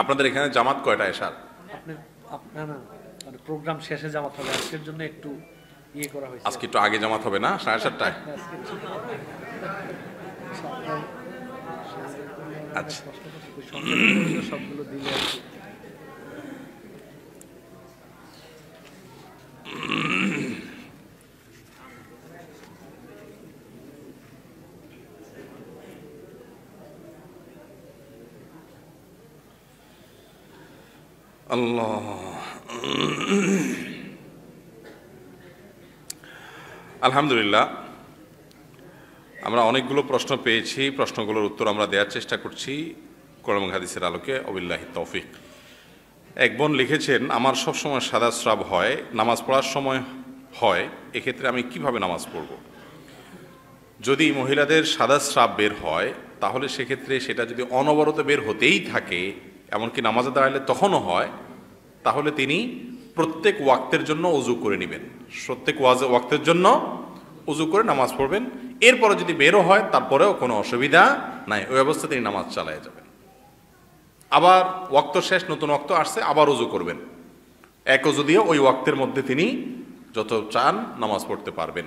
আপনাদের এখানে জামাত কয়টা এশার? না না, মানে প্রোগ্রাম শেষে জামাত হবে, আজকের জন্য একটু ইয়ে করা হয়েছে। আজকে একটু আগে জামাত হবে না, 7:30টায়? আচ্ছা, সবগুলো দিলে আর কি। আল্লাহ। আলহামদুলিল্লাহ, আমরা অনেকগুলো প্রশ্ন পেয়েছি। প্রশ্নগুলোর উত্তর আমরা দেওয়ার চেষ্টা করছি কোরআন এবং হাদিসের আলোকে। ওবিল্লাহি তৌফিক। এক বোন লিখেছেন, আমার সবসময় সাদা স্রাব হয়, নামাজ পড়ার সময় হয়, এক্ষেত্রে আমি কিভাবে নামাজ পড়ব? যদি মহিলাদের সাদা স্রাব বের হয় তাহলে সেক্ষেত্রে সেটা যদি অনবরত বের হতেই থাকে, এমনকি নামাজে দাঁড়ালে তখনও হয়, তাহলে তিনি প্রত্যেক ওয়াক্তের জন্য অজু করে নেবেন। প্রত্যেক ওয়াক্তের জন্য অজু করে নামাজ পড়বেন। এরপরে যদি বেরো হয় তারপরেও কোনো অসুবিধা নাই, ওই অবস্থায় তিনি নামাজ চালিয়ে যাবেন। আবার ওয়াক্ত শেষ, নতুন ওয়াক্ত আসছে, আবার অজু করবেন। এক অজু দিয়ে ওই ওয়াক্তের মধ্যে তিনি যত চান নামাজ পড়তে পারবেন।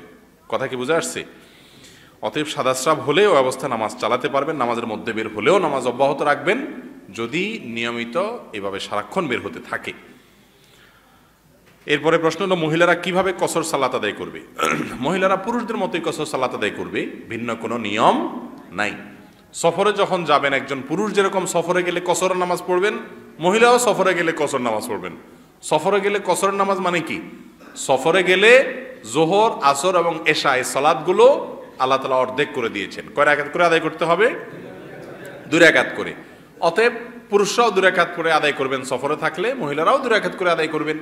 কথা কি বুঝে আসছে? অতএব সাদাস্রাব হলে ওই অবস্থায় নামাজ চালাতে পারবেন। নামাজের মধ্যে বের হলেও নামাজ অব্যাহত রাখবেন, যদি নিয়মিত এভাবে সারাক্ষণ বের হতে থাকে। এরপরে প্রশ্ন হলো, মহিলারা কিভাবে কসর সালাত আদায় করবে? মহিলারা পুরুষদের মতোই কসর সালাত আদায় করবে, ভিন্ন কোনো নিয়ম নাই। সফরে যখন যাবেন, একজন পুরুষ যেরকম সফরে গেলে কসর নামাজ পড়বেন, মহিলাও সফরে গেলে কসর নামাজ পড়বেন। সফরে গেলে কসর নামাজ মানে কি? সফরে গেলে জোহর, আসর এবং এশা এই সালাতগুলো আল্লাহ তাআলা অর্ধেক করে দিয়েছেন। কয় রাকাত করে আদায় করতে হবে? 2 রাকাত করে। অতএব পুরুষরাও 2 রাকাত করে আদায় করবেন সফরে থাকলে, মহিলারাও 2 রাকাত করে আদায় করবেন।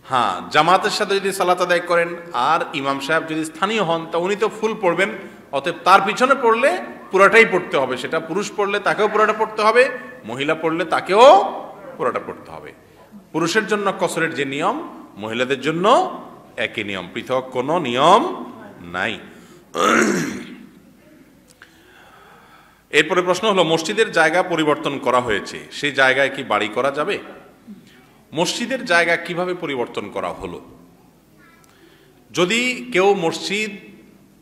হ্যাঁ, জামাতের সাথে যদি সালাত আদায় করেন আর ইমাম সাহেব যদি স্থানীয় হন, তা উনি তো ফুল পড়বেন। অতএব তার পিছনে পড়লে পুরাটাই পড়তে হবে। সেটা পুরুষ পড়লে তাকেও পুরোটা পড়তে হবে, মহিলা পড়লে তাকেও পুরোটা পড়তে হবে। পুরুষের জন্য কসরের যে নিয়ম, মহিলাদের জন্য একই নিয়ম, পৃথক কোনো নিয়ম নাই। এরপরে প্রশ্ন হলো, মসজিদের জায়গা পরিবর্তন করা হয়েছে, সেই জায়গায় কি বাড়ি করা যাবে? মসজিদের জায়গা কিভাবে পরিবর্তন করা হলো? যদি কেউ মসজিদ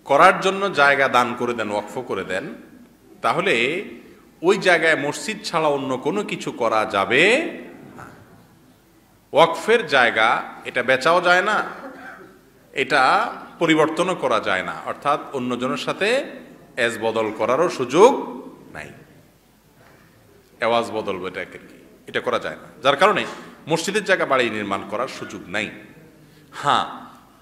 করার জন্য জায়গা দান করে দেন, ওয়াকফ করে দেন, তাহলে ওই জায়গায় মসজিদ ছাড়া অন্য কোনো কিছু করা যাবে না। ওয়াকফের জায়গা, এটা বেচাও যায় না, এটা পরিবর্তনও করা যায় না, অর্থাৎ অন্যজনের সাথে এজ বদল করারও সুযোগ নাই। এওয়াজ বদল এটা করা যায় না, যার কারণে মসজিদের জায়গা বাড়ি নির্মাণ করার সুযোগ নাই। হ্যাঁ,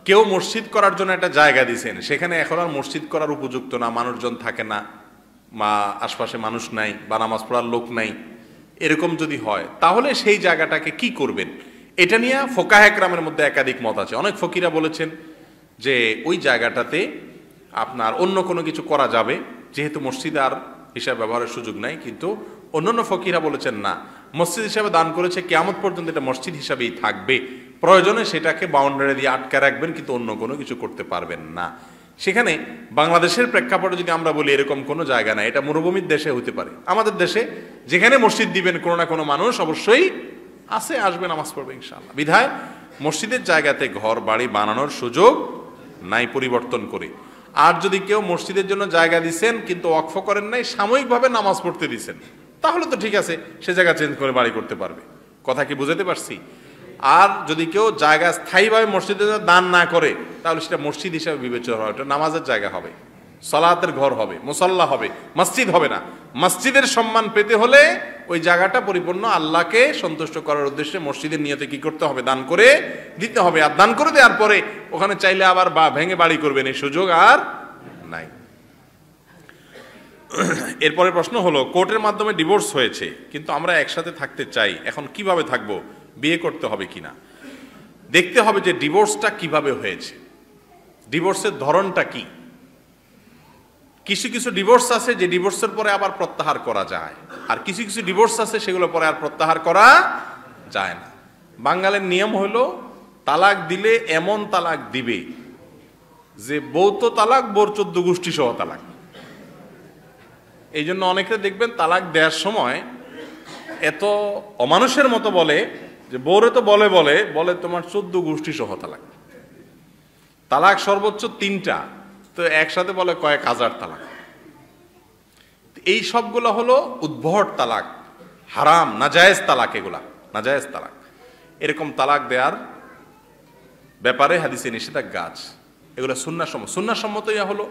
কেউ মসজিদ করার জন্য একটা জায়গা দিয়েছেন, সেখানে এখন আর মসজিদ করার উপযুক্ত না, মানুষজন থাকে না, বা আশপাশে মানুষ নাই, বা নামাজ পড়ার লোক নাই, এরকম যদি হয়, তাহলে সেই জায়গাটাকে কি করবেন? এটা নিয়ে ফোকাহে কেরামের মধ্যে একাধিক মত আছে। অনেক ফকিরা বলেছেন যে ওই জায়গাটাতে আপনার অন্য কোনো কিছু করা যাবে, যেহেতু মসজিদ আর হিসাবে ব্যবহারের সুযোগ নাই। কিন্তু অন্যান্য ফকিরা বলেছেন না, মসজিদ হিসাবে দান করেছে, কিয়ামত পর্যন্ত এটা মসজিদ হিসাবেই থাকবে, প্রয়োজনে সেটাকে বাউন্ডারি দিয়ে আটকে রাখবেন, কিন্তু অন্য কোনো কিছু করতে পারবেন না। সেখানে বাংলাদেশের প্রেক্ষাপটে যদি আমরা বলি এরকম কোনো জায়গা নাই, এটা মরুভূমির দেশে হতে পারে। আমাদের দেশে যেখানে মসজিদ দিবেন কোনো না কোনো মানুষ অবশ্যই আছে, আসবে, নামাজ পড়বে ইনশাআল্লাহ। বিধায় মসজিদের জায়গাতে ঘর বাড়ি বানানোর সুযোগ নাই পরিবর্তন করে। আর যদি কেউ মসজিদের জন্য জায়গা দিচ্ছেন কিন্তু ওয়াকফ করেন নাই, সাময়িকভাবে নামাজ পড়তে দিচ্ছেন, তাহলে তো ঠিক আছে, সে জায়গা চেঞ্জ করে বাড়ি করতে পারবে। কথা কি বুঝাতে পারছি? আর যদি কেউ জায়গা স্থায়ীভাবে মসজিদে দান না করে, তাহলে সেটা মসজিদ হিসাবে বিবেচনা হবে, ওটা নামাজের জায়গা হবে, সালাতের ঘর হবে, মুসাল্লা হবে, মসজিদ হবে না। মসজিদের সম্মান পেতে হলে ওই জায়গাটা পরিপূর্ণ আল্লাহকে সন্তুষ্ট করার উদ্দেশ্যে মসজিদের নিয়তে কি করতে হবে? দান করে দিতে হবে। আর দান করে দেওয়ার পরে ওখানে চাইলে আবার ভেঙে বাড়ি করবেন, এই সুযোগ আর নাই। এরপরে প্রশ্ন হলো, কোর্টের মাধ্যমে ডিভোর্স হয়েছে, কিন্তু আমরা একসাথে থাকতে চাই, এখন কিভাবে থাকবো? বিয়ে করতে হবে কিনা? দেখতে হবে যে ডিভোর্সটা কিভাবে হয়েছে, ডিভোর্সের ধরনটা কি। কিছু কিছু ডিভোর্স আছে যে ডিভোর্সের পরে আবার প্রত্যাহার করা যায়, আর কিছু কিছু ডিভোর্স আছে সেগুলো পরে আর প্রত্যাহার করা যায় না। বাঙালির নিয়ম হলো, তালাক দিলে এমন তালাক দিবে যে বৌত তালাক, বোর 14 গোষ্ঠী সহ তালাক। এই জন্য অনেকে দেখবেন তালাক দেওয়ার সময় এত অমানুষের মতো বলে যে বউরে তো বলে বলে বলে তোমার 14 গোষ্ঠী সহ তালাক। তালাক সর্বোচ্চ 3টা, তো একসাথে বলে কয়েক হাজার তালাক। এই সবগুলো হলো উদ্ভট তালাক, হারাম নাজায়েজ তালাক, এগুলা নাজায়েজ তালাক। এরকম তালাক দেওয়ার ব্যাপারে হাদিসে নিষেধাজ্ঞা আছে। এগুলো সুন্নাহসম্মত ইয়া হলো,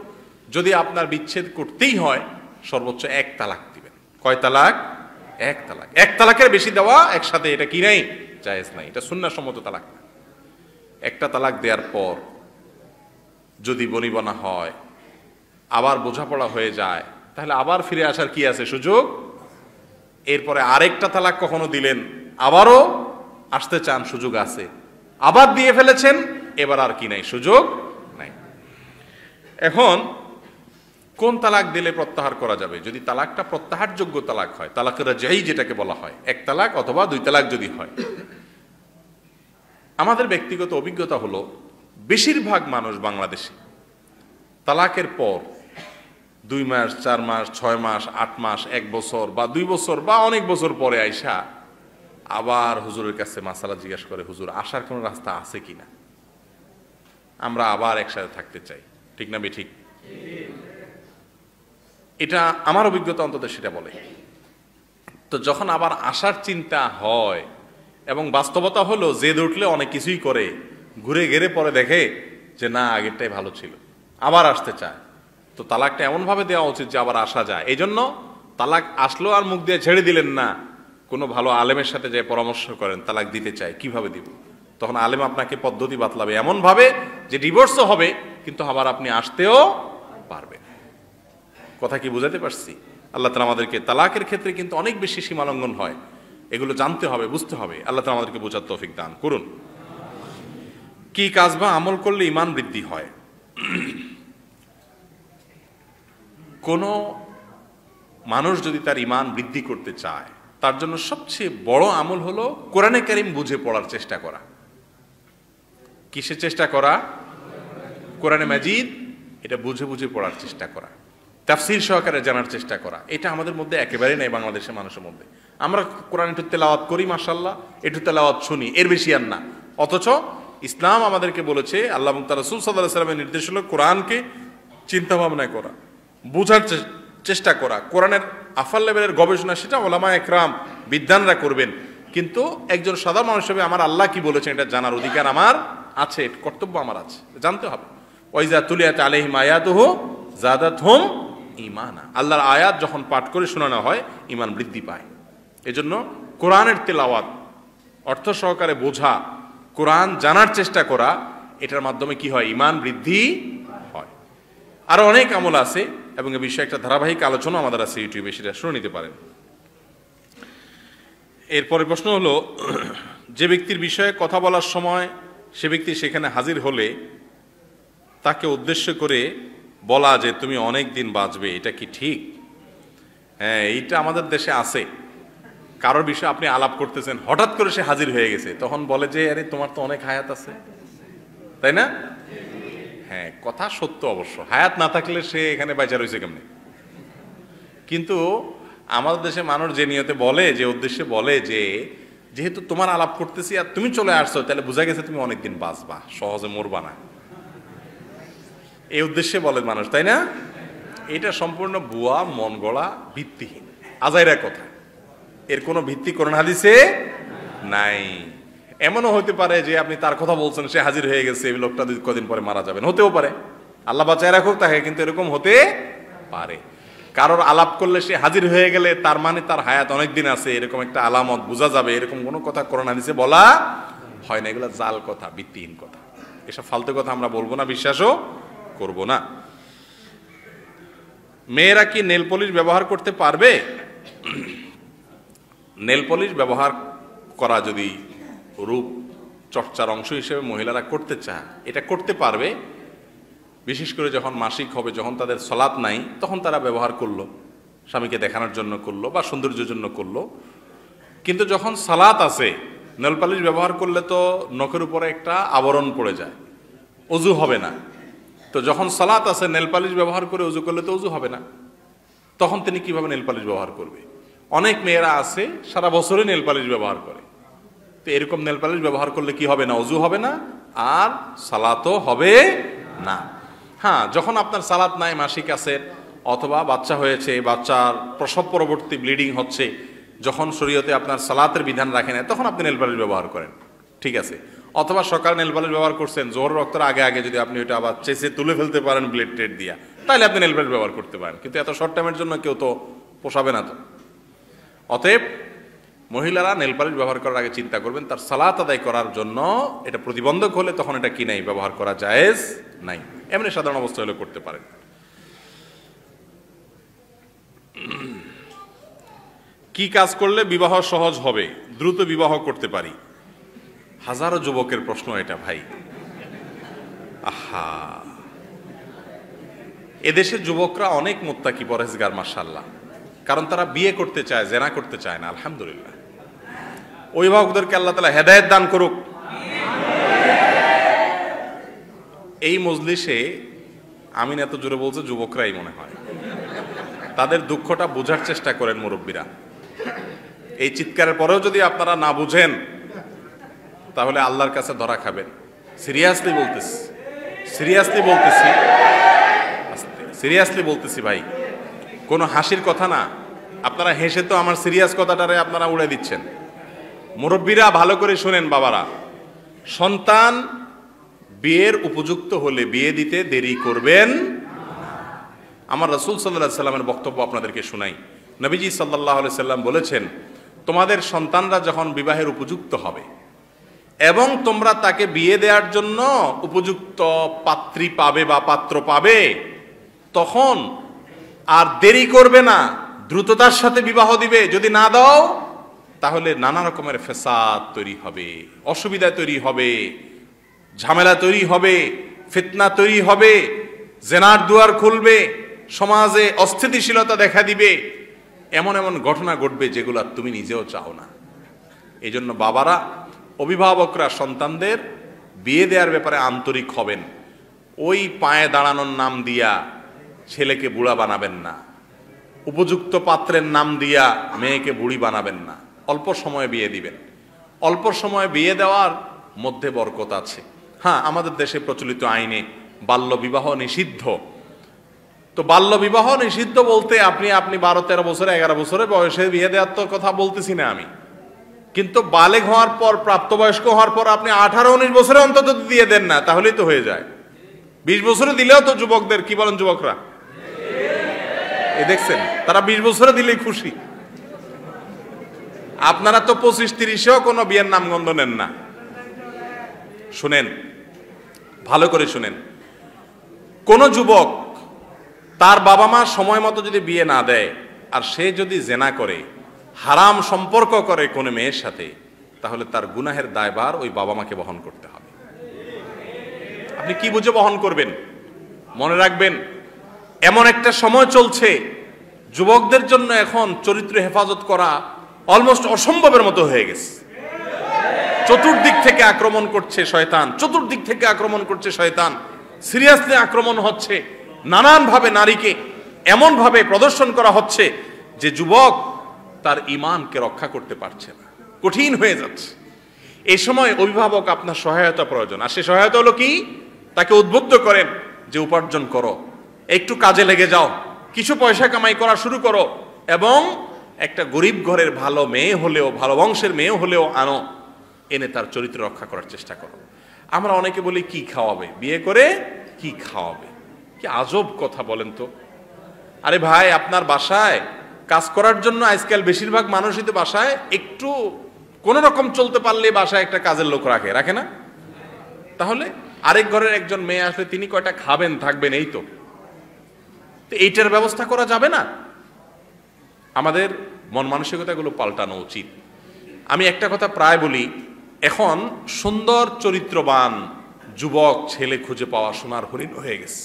যদি আপনার বিচ্ছেদ করতেই হয় সর্বোচ্চ 1 তালাক দিবেন। কয় তালাক? 1 তালাক। 1 তালাকের বেশি দেওয়া একসাথে এটা কি নাই? জায়েজ নাই, এটা সুন্নাহসম্মত তালাক না। 1টা তালাক দেওয়ার পর যদি বনিবনা হয়, আবার বোঝাপড়া হয়ে যায়, তাহলে আবার ফিরে আসার কি আছে? সুযোগ। এরপরে আরেকটা তালাক কখনো দিলেন, আবারও আসতে চান, সুযোগ আছে। আবার দিয়ে ফেলেছেন, এবার আর কি নাই? সুযোগ নাই। এখন কোন তালাক দিলে প্রত্যাহার করা যাবে? যদি তালাকটা প্রত্যাহারযোগ্য তালাক হয়, তালাক রাজঈ যেটাকে বলা হয়, 1 তালাক অথবা 2 তালাক যদি হয়, আমাদের ব্যক্তিগত অভিজ্ঞতা হলো বেশিরভাগ মানুষ বাংলাদেশে তালাকের পর 2 মাস, 4 মাস, 6 মাস, 8 মাস, 1 বছর বা 2 বছর বা অনেক বছর পরে আইসা আবার হুজুরের কাছে মাসালা জিজ্ঞাসা করে, হুজুর আসার কোনো রাস্তা আছে কিনা, আমরা আবার একসাথে থাকতে চাই। ঠিক না বেঠিক? এটা আমার অভিজ্ঞতা অন্তত সেটা বলে। তো যখন আবার আসার চিন্তা হয় এবং বাস্তবতা হলো জেদ উঠলে অনেক কিছুই করে, ঘুরে ঘেরে পরে দেখে যে না আগেরটাই ভালো ছিল, আবার আসতে চায়, তো তালাকটা এমনভাবে দেওয়া উচিত যে আবার আসা যায়। এই জন্য তালাক আসলো আর মুখ দিয়ে ছেড়ে দিলেন না, কোনো ভালো আলেমের সাথে যে পরামর্শ করেন তালাক দিতে চাই, কিভাবে দিব, তখন আলেম আপনাকে পদ্ধতি বাতলাবে এমনভাবে যে ডিভোর্সও হবে কিন্তু আবার আপনি আসতেও পারবেন। কথা কি বুঝাতে পারছি? আল্লাহ তাআলা আমাদেরকে, তালাকের ক্ষেত্রে কিন্তু অনেক বেশি সীমালঙ্ঘন হয়, এগুলো জানতে হবে, বুঝতে হবে। আল্লাহ তাআলা আমাদেরকে বোঝার তৌফিক দান করুন। কি কাজ বা আমল করলে ঈমান বৃদ্ধি হয়? কোনো মানুষ যদি তার ঈমান বৃদ্ধি করতে চায়, তার জন্য সবচেয়ে বড় আমল হলো কোরআনে কারীম বুঝে পড়ার চেষ্টা করা। কিসের চেষ্টা করা? কোরআনে মাজিদ, এটা বুঝে বুঝে পড়ার চেষ্টা করা, তাফসীর সহকারে জানার চেষ্টা করা। এটা আমাদের মধ্যে একেবারেই নেই বাংলাদেশের মানুষের মধ্যে। আমরা কোরআন একটু তেলাওয়াত করি, মাশাআল্লাহ, একটু তেলাওয়াত শুনি, এর বেশি আর না। অথচ ইসলাম আমাদেরকে বলেছে, আল্লাহ এবং তার রাসূল সাল্লাল্লাহু আলাইহি ওয়াসাল্লামের নির্দেশ হলো কোরআনকে চিন্তা ভাবনা করা, বোঝার চেষ্টা করা, কোরআনের আফাল লেভেলের গবেষণা সেটা ওলামা একরাম বিদ্বানরা করবেন। কিন্তু একজন সাধারণ মানুষ হিসেবে আমার আল্লাহ কি বলেছেন এটা জানার অধিকার আমার আছে, কর্তব্য আমার আছে, জানতে হবে। ওয়াইজা তুলিয়াত আলাইহিম আয়াতুহু যাদাতহুম ঈমানা, আল্লাহর আয়াত যখন পাঠ করে শোনানো হয় ঈমান বৃদ্ধি পায়। এজন্য কোরআনের তেলাওয়াত, অর্থ সহকারে বোঝা, কোরআন জানার চেষ্টা করা, এটার মাধ্যমে কি হয়? ঈমান বৃদ্ধি হয়। আরো অনেক আমল আছে এবং এ বিষয়ে একটা ধারাবাহিক আলোচনা আমাদের আছে ইউটিউবে, সেটা শুনে নিতে পারেন। এরপরে প্রশ্ন হলো, যে ব্যক্তির বিষয়ে কথা বলার সময় সে ব্যক্তি সেখানে হাজির হলে তাকে উদ্দেশ্য করে বলা যে তুমি অনেক দিন বাঁচবে, এটা কি ঠিক? হ্যাঁ, এইটা আমাদের দেশে আছে। কারোর বিষয়ে আপনি আলাপ করতেছেন, হঠাৎ করে সে হাজির হয়ে গেছে, তখন বলে যে আরে তোমার তো অনেক হায়াত আছে, তাই না? হ্যাঁ, কথা সত্য অবশ্য, হায়াত না থাকলে সে এখানে বাইচা রয়েছে কেমনে? কিন্তু আমাদের দেশে মানুষ যে নিয়তে বলে, যে উদ্দেশ্যে বলে যে যেহেতু তোমার আলাপ করতেছি আর তুমি চলে আসছো, তাহলে বোঝা গেছে তুমি অনেকদিন বাঁচবা, সহজে মরবা না, এই উদ্দেশ্যে বলে মানুষ, তাই না? এটা সম্পূর্ণ ভুয়া, মন গড়া, ভিত্তিহীন, আজাইরা কথা। এর কোনো ভিত্তি কোরআন হাদিসে নাই। এমনও হতে পারে যে আপনি তার কথা বলছেন, সে হাজির হয়ে গেছে, এই লোকটা কদিন পরে মারা যাবেন, হতেও পারে, আল্লাহ বাঁচায় রাখুক তাকে, কিন্তু এরকম হতে পারে। কারোর আলাপ করলে সে হাজির হয়ে গেলে তার মানে তার হায়াত অনেক দিন আছে, এরকম একটা আলামত বোঝা যাবে, এরকম কোনো কথা কোরআন হাদিসে বলা হয় না। এগুলো জাল কথা, ভিত্তিহীন কথা, এসব ফালতু কথা আমরা বলবো না, বিশ্বাসও করব না। মেয়েরা কি নেল পলিশ ব্যবহার করতে পারবে? নেল পলিশ ব্যবহার করা যদি রূপ চর্চার অংশ হিসেবে মহিলারা করতে চায়, এটা করতে পারবে। বিশেষ করে যখন মাসিক হবে, যখন তাদের সলাত নাই, তখন তারা ব্যবহার করলো, স্বামীকে দেখানোর জন্য করলো বা সৌন্দর্যের জন্য করলো। কিন্তু যখন সালাত আছে, নেল পলিশ ব্যবহার করলে তো নখের উপরে একটা আবরণ পড়ে যায়, অজু হবে না। তো যখন সালাত আছে, নেল পালিশ ব্যবহার করে অজু করলে তো অজু হবে না, তখন তিনি কিভাবে নেল পালিশ ব্যবহার করবে? অনেক মেয়েরা আছে সারা বছরে নেল পালিশ ব্যবহার করে। তো এরকম নেল পালিশ ব্যবহার করলে কি হবে না? অজু হবে না, আর সালাতও হবে না। হ্যাঁ, যখন আপনার সালাত নাই, মাসিক আছেন অথবা বাচ্চা হয়েছে, বাচ্চার প্রসব পরবর্তী ব্লিডিং হচ্ছে, যখন শরীয়তে আপনার সালাতের বিধান রাখে না, তখন আপনি নেল পালিশ ব্যবহার করেন, ঠিক আছে। অথবা সকালে নেল পালিশ ব্যবহার করছেন, জোহর রক্তের আগে আগে যদি আপনি ওইটা আবার চেঁচে তুলে ফেলতে পারেন ব্লেড টেড দিয়া, তাহলে আপনি নেল পালিশ ব্যবহার করতে পারেন। কিন্তু এত শর্ট টাইমের জন্য কেউ তো পোষাবে না। তো অতএব মহিলারা নেল পালিশ ব্যবহার করার আগে চিন্তা করবেন তার সালাত আদায় করার জন্য এটা প্রতিবন্ধক হলে তখন এটা কি নাই, ব্যবহার করা জায়েজ নাই। এমনি সাধারণ অবস্থা হলে করতে পারেন। কি কাজ করলে বিবাহ সহজ হবে, দ্রুত বিবাহ করতে পারি? হাজারো যুবকের প্রশ্ন এটা ভাই। আহা, এদেশের যুবকরা অনেক মুত্তাকি, পরহেজগার, মাশাআল্লাহ। কারণ তারা বিয়ে করতে চায়, জেনা করতে চায় না। আলহামদুলিল্লাহ, অভিভাবকদেরকে আল্লাহ তাআলা হেদায়েত দান করুক। এই মজলিসে আমিন এত জোরে বলছে, যুবকরাই মনে হয়। তাদের দুঃখটা বোঝার চেষ্টা করেন মুরব্বীরা। এই চিৎকারের পরেও যদি আপনারা না বুঝেন তাহলে আল্লাহর কাছে ধরা খাবেন। সিরিয়াসলি বলতেছি, সিরিয়াসলি বলতেছি, সিরিয়াসলি বলতেছি ভাই, কোনো হাসির কথা না। আপনারা হেসে তো আমার সিরিয়াস কথাটারে আপনারা উড়ে দিচ্ছেন। মুরব্বীরা ভালো করে শুনেন, বাবারা, সন্তান বিয়ের উপযুক্ত হলে বিয়ে দিতে দেরি করবেন। আমার রাসূল সাল্লাল্লাহু আলাইহি সাল্লামের বক্তব্য আপনাদেরকে শুনাই। নবীজি সাল্লাল্লাহু আলাইহি সাল্লাম বলেছেন, তোমাদের সন্তানরা যখন বিবাহের উপযুক্ত হবে এবং তোমরা তাকে বিয়ে দেওয়ার জন্য উপযুক্ত পাত্রী পাবে বা পাত্র পাবে, তখন আর দেরি করবে না, দ্রুততার সাথে বিবাহ দিবে। যদি না দাও তাহলে নানা রকমের ফেসাদ তৈরি হবে, অসুবিধা তৈরি হবে, ঝামেলা তৈরি হবে, ফিতনা তৈরি হবে, জেনার দুয়ার খুলবে, সমাজে অস্থিতিশীলতা দেখা দিবে, এমন এমন ঘটনা ঘটবে যেগুলো তুমি নিজেও চাও না। এই জন্য বাবারা, অভিভাবকরা সন্তানদের বিয়ে দেওয়ার ব্যাপারে আন্তরিক হবেন। ওই পায়ে দাঁড়ানোর নাম দিয়া ছেলেকে বুড়া বানাবেন না, উপযুক্ত পাত্রের নাম দিয়া মেয়েকে বুড়ি বানাবেন না। অল্প সময়ে বিয়ে দিবেন। অল্প সময়ে বিয়ে দেওয়ার মধ্যে বরকত আছে। হ্যাঁ, আমাদের দেশে প্রচলিত আইনে বাল্য বিবাহ নিষিদ্ধ। তো বাল্য বিবাহ নিষিদ্ধ বলতে আপনি 12-13 বছরে, 11 বছরে বয়সে বিয়ে দেওয়ার তো কথা বলতেছি না আমি। কিন্তু বালেগ হওয়ার পর, প্রাপ্তবয়স্ক হওয়ার পর আপনি 18-19 বছরে অন্তত দিয়ে দেন না, তাহলেই তো হয়ে যায়। 20 বছরে দিলেও তো যুবকদের, কি বলেন যুবকরা? এ দেখছেন, তারা 20 বছরে দিলেই খুশি। আপনারা তো 25-30-এও কোনো বিয়ের নামগন্ধ নেন না। শুনেন, ভালো করে শুনেন, কোন যুবক তার বাবা মা সময় মতো যদি বিয়ে না দেয় আর সে যদি জেনা করে, হারাম সম্পর্ক করে কোনো মেয়ের সাথে, তাহলে তার গুনাহের দায়ভার ওই বাবা মাকে বহন করতে হবে। আপনি কি বুঝে বহন করবেন? মনে রাখবেন, এমন একটা সময় চলছে যুবকদের জন্য এখন চরিত্র হেফাজত করা অলমোস্ট অসম্ভবের মতো হয়ে গেছে। চতুর্দিক থেকে আক্রমণ করছে শয়তান, চতুর্দিক থেকে আক্রমণ করছে শয়তান, সিরিয়াসলি আক্রমণ হচ্ছে। নানানভাবে নারীকে এমনভাবে প্রদর্শন করা হচ্ছে যে যুবক তার ঈমানকে রক্ষা করতে পারছে না, কঠিন হয়ে যাচ্ছে। এই সময় অভিভাবক আপনার সহায়তা প্রয়োজন। আর সে সহায়তা হলো কি? তাকে উদ্বুদ্ধ করেন যে উপার্জন করো, একটু কাজে লেগে যাও, কিছু পয়সা কামাই করা শুরু করো, এবং একটা গরিব ঘরের ভালো মেয়ে হলেও, ভালো বংশের মেয়ে হলেও আনো, এনে তার চরিত্র রক্ষা করার চেষ্টা করো। আমরা অনেকে বলি কি খাওয়াবে, বিয়ে করে কি খাওয়াবে? কি আজব কথা বলেন তো। আরে ভাই, আপনার বাসায় কাজ করার জন্য আজকাল বেশিরভাগ মানুষই তো বাসায় একটু কোন রকম চলতে পারলে বাসায় একটা কাজের লোক রাখে না? তাহলে আরেক ঘরের একজন মেয়ে আসলে তিনি কয়টা খাবেন, থাকবেন, এই তো। এইটার ব্যবস্থা করা যাবে না? আমাদের মন মানসিকতাগুলো পাল্টানো উচিত। আমি একটা কথা প্রায় বলি, এখন সুন্দর চরিত্রবান যুবক ছেলে খুঁজে পাওয়া সোনার হরিণ হয়ে গেছে।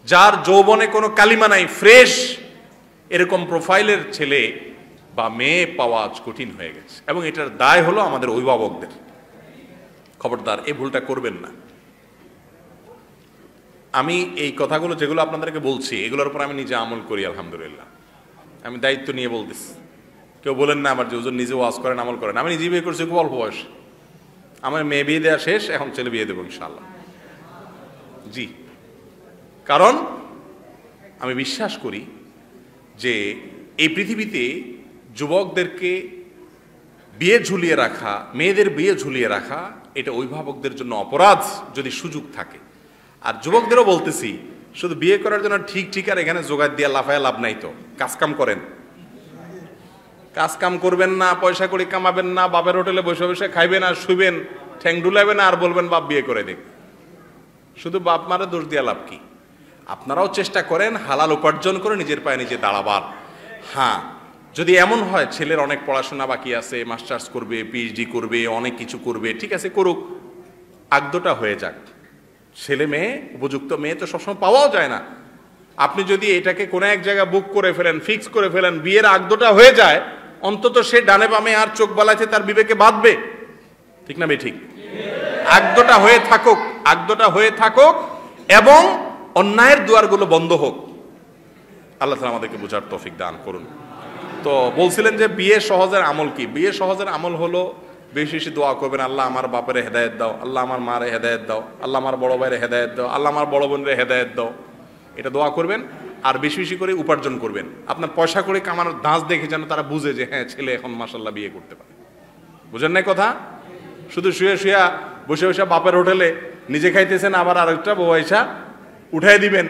যার যৌবনে কোনো কালিমা নাই, ফ্রেশ, এরকম প্রোফাইলের ছেলে বা মেয়ে পাওয়া কঠিন হয়ে গেছে। এবং এটার দায় হলো আমাদের অভিভাবকদের। খবরদার, এই ভুলটা করবেন না। আমি এই কথাগুলো যেগুলো আপনাদেরকে বলছি, এগুলোর উপর আমি নিজে আমল করি, আলহামদুলিল্লাহ। আমি দায়িত্ব নিয়ে বলতেছি। কেউ বলেন না আবার যে হুজুর নিজে ওয়াজ করেন, আমল করেন। আমি নিজে বিয়ে করছি খুব অল্প বয়স, আমার মেয়ে বিয়ে দেওয়া শেষ, এখন ছেলে বিয়ে দেবো ইনশাআল্লাহ। জি, কারণ আমি বিশ্বাস করি যে এই পৃথিবীতে যুবকদেরকে বিয়ে ঝুলিয়ে রাখা, মেয়েদের বিয়ে ঝুলিয়ে রাখা, এটা অভিভাবকদের জন্য অপরাধ যদি সুযোগ থাকে। আর যুবকদেরও বলতেছি, শুধু বিয়ে করার জন্য ঠিক ঠিক আর এখানে জোগাড় দিয়ে লাফায় লাভ নাই, তো কাজকাম করেন, কাজকাম করবেন না, পয়সা করে কামাবেন না, বাপের হোটেলে বসে বসে খাইবেন আর শুইবেন, ঠ্যাং ডুলাবেন আর বলবেন বাপ বিয়ে করে দেখ। শুধু বাপ মারা দোষ দিয়ে লাভ কি? আপনারাও চেষ্টা করেন হালাল উপার্জন করে নিজের পায়ে নিজে দাঁড়াবার। হ্যাঁ, যদি এমন হয় ছেলের অনেক পড়াশোনা বাকি আছে, মাস্টার্স করবে, পিএইচডি করবে, অনেক কিছু করবে, ঠিক আছে করুক, আগদটা হয়ে যাক। ছেলে মেয়ে, উপযুক্ত মেয়ে তো সবসময় পাওয়াও যায় না। আপনি যদি এটাকে কোনো এক জায়গায় বুক করে ফেলেন, ফিক্স করে ফেলেন, বিয়ের আগদটা হয়ে যায়, অন্তত সে ডানে বামে আর চোখ বালাইতে তার বিবেকে বাঁধবে, ঠিক না? ঠিক, আগদটা হয়ে থাকুক, আগদটা হয়ে থাকুক এবং অন্যায়ের দুয়ারগুলো বন্ধ হোক। আল্লাহ তাআলা আমাদেরকে বোঝার তৌফিক দান করুন। তো বলছিলেন যে বিয়ে সহজের আমল কি? বিয়ে সহজের আমল হলো বেশি বেশি দোয়া করবেন, আল্লাহ আমার বাপের হেদায়েত দাও, আল্লাহ আমার মারে হেদায়েত দাও, আল্লাহ আমার বড় ভাইয়ের হেদায়েত দাও, আল্লাহ আমার বড় বোনের হেদায়েত দাও, এটা দোয়া করবেন। আর বেশি বেশি করে উপার্জন করবেন। আপনার পয়সা করে কামানোর ধাঁচ দেখে যেন তারা বুঝে যে হ্যাঁ ছেলে এখন মাশাআল্লাহ বিয়ে করতে পারে। বুঝেন নাই কথা? শুধু শুয়ে শুয়া বসে বসে বাপের হোটেলে নিজে খাইতেছেন, আবার আরেকটা বউ আইসা উঠাই দিবেন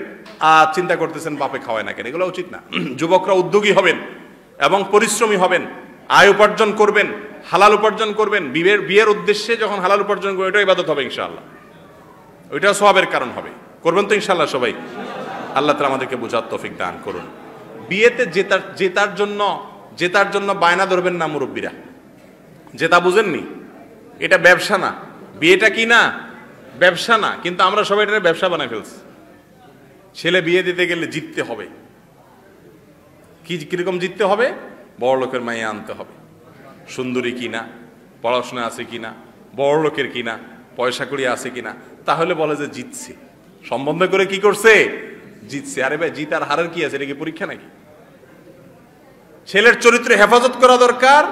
আর চিন্তা করতেছেন বাপে খাওয়ায় না কেন, এগুলো উচিত না। যুবকরা উদ্যোগী হবেন এবং পরিশ্রমী হবেন, আয় উপার্জন করবেন, হালাল উপার্জন করবেন। বিয়ের উদ্দেশ্যে যখন হালাল উপার্জন করবেন, ওইটাও ইবাদত হবে ইনশাআল্লাহ, ওইটাও সওয়াবের কারণ হবে। করবেন তো ইনশাআল্লাহ সবাই? আল্লাহ তাআলা আমাদেরকে বোঝার তৌফিক দান করুন। বিয়েতে জেতার জন্য বায়না ধরবেন না মুরব্বীরা, জেতা বুঝেননি? এটা ব্যবসা না, বিয়েটা কি না ব্যবসা না, কিন্তু আমরা সবাই এটা ব্যবসা বানাই ফেলছি। ছেলে বিয়ে দিতে গেলে জিততে হবে। কিরকম জিততে হবে? বড় লোকের মাইয়া আনতে হবে, সুন্দরী কিনা, পড়াশোনা আছে কিনা, বড় লোকের কিনা, পয়সা কড়ি আছে কিনা, তাহলে বলে যে জিতছে। সম্বন্ধ করে কি করছে? জিতছে। আরে ভাই, জিত আর হারের কি আছে? এটা কি পরীক্ষা নাকি? ছেলের চরিত্রে হেফাজত করা দরকার,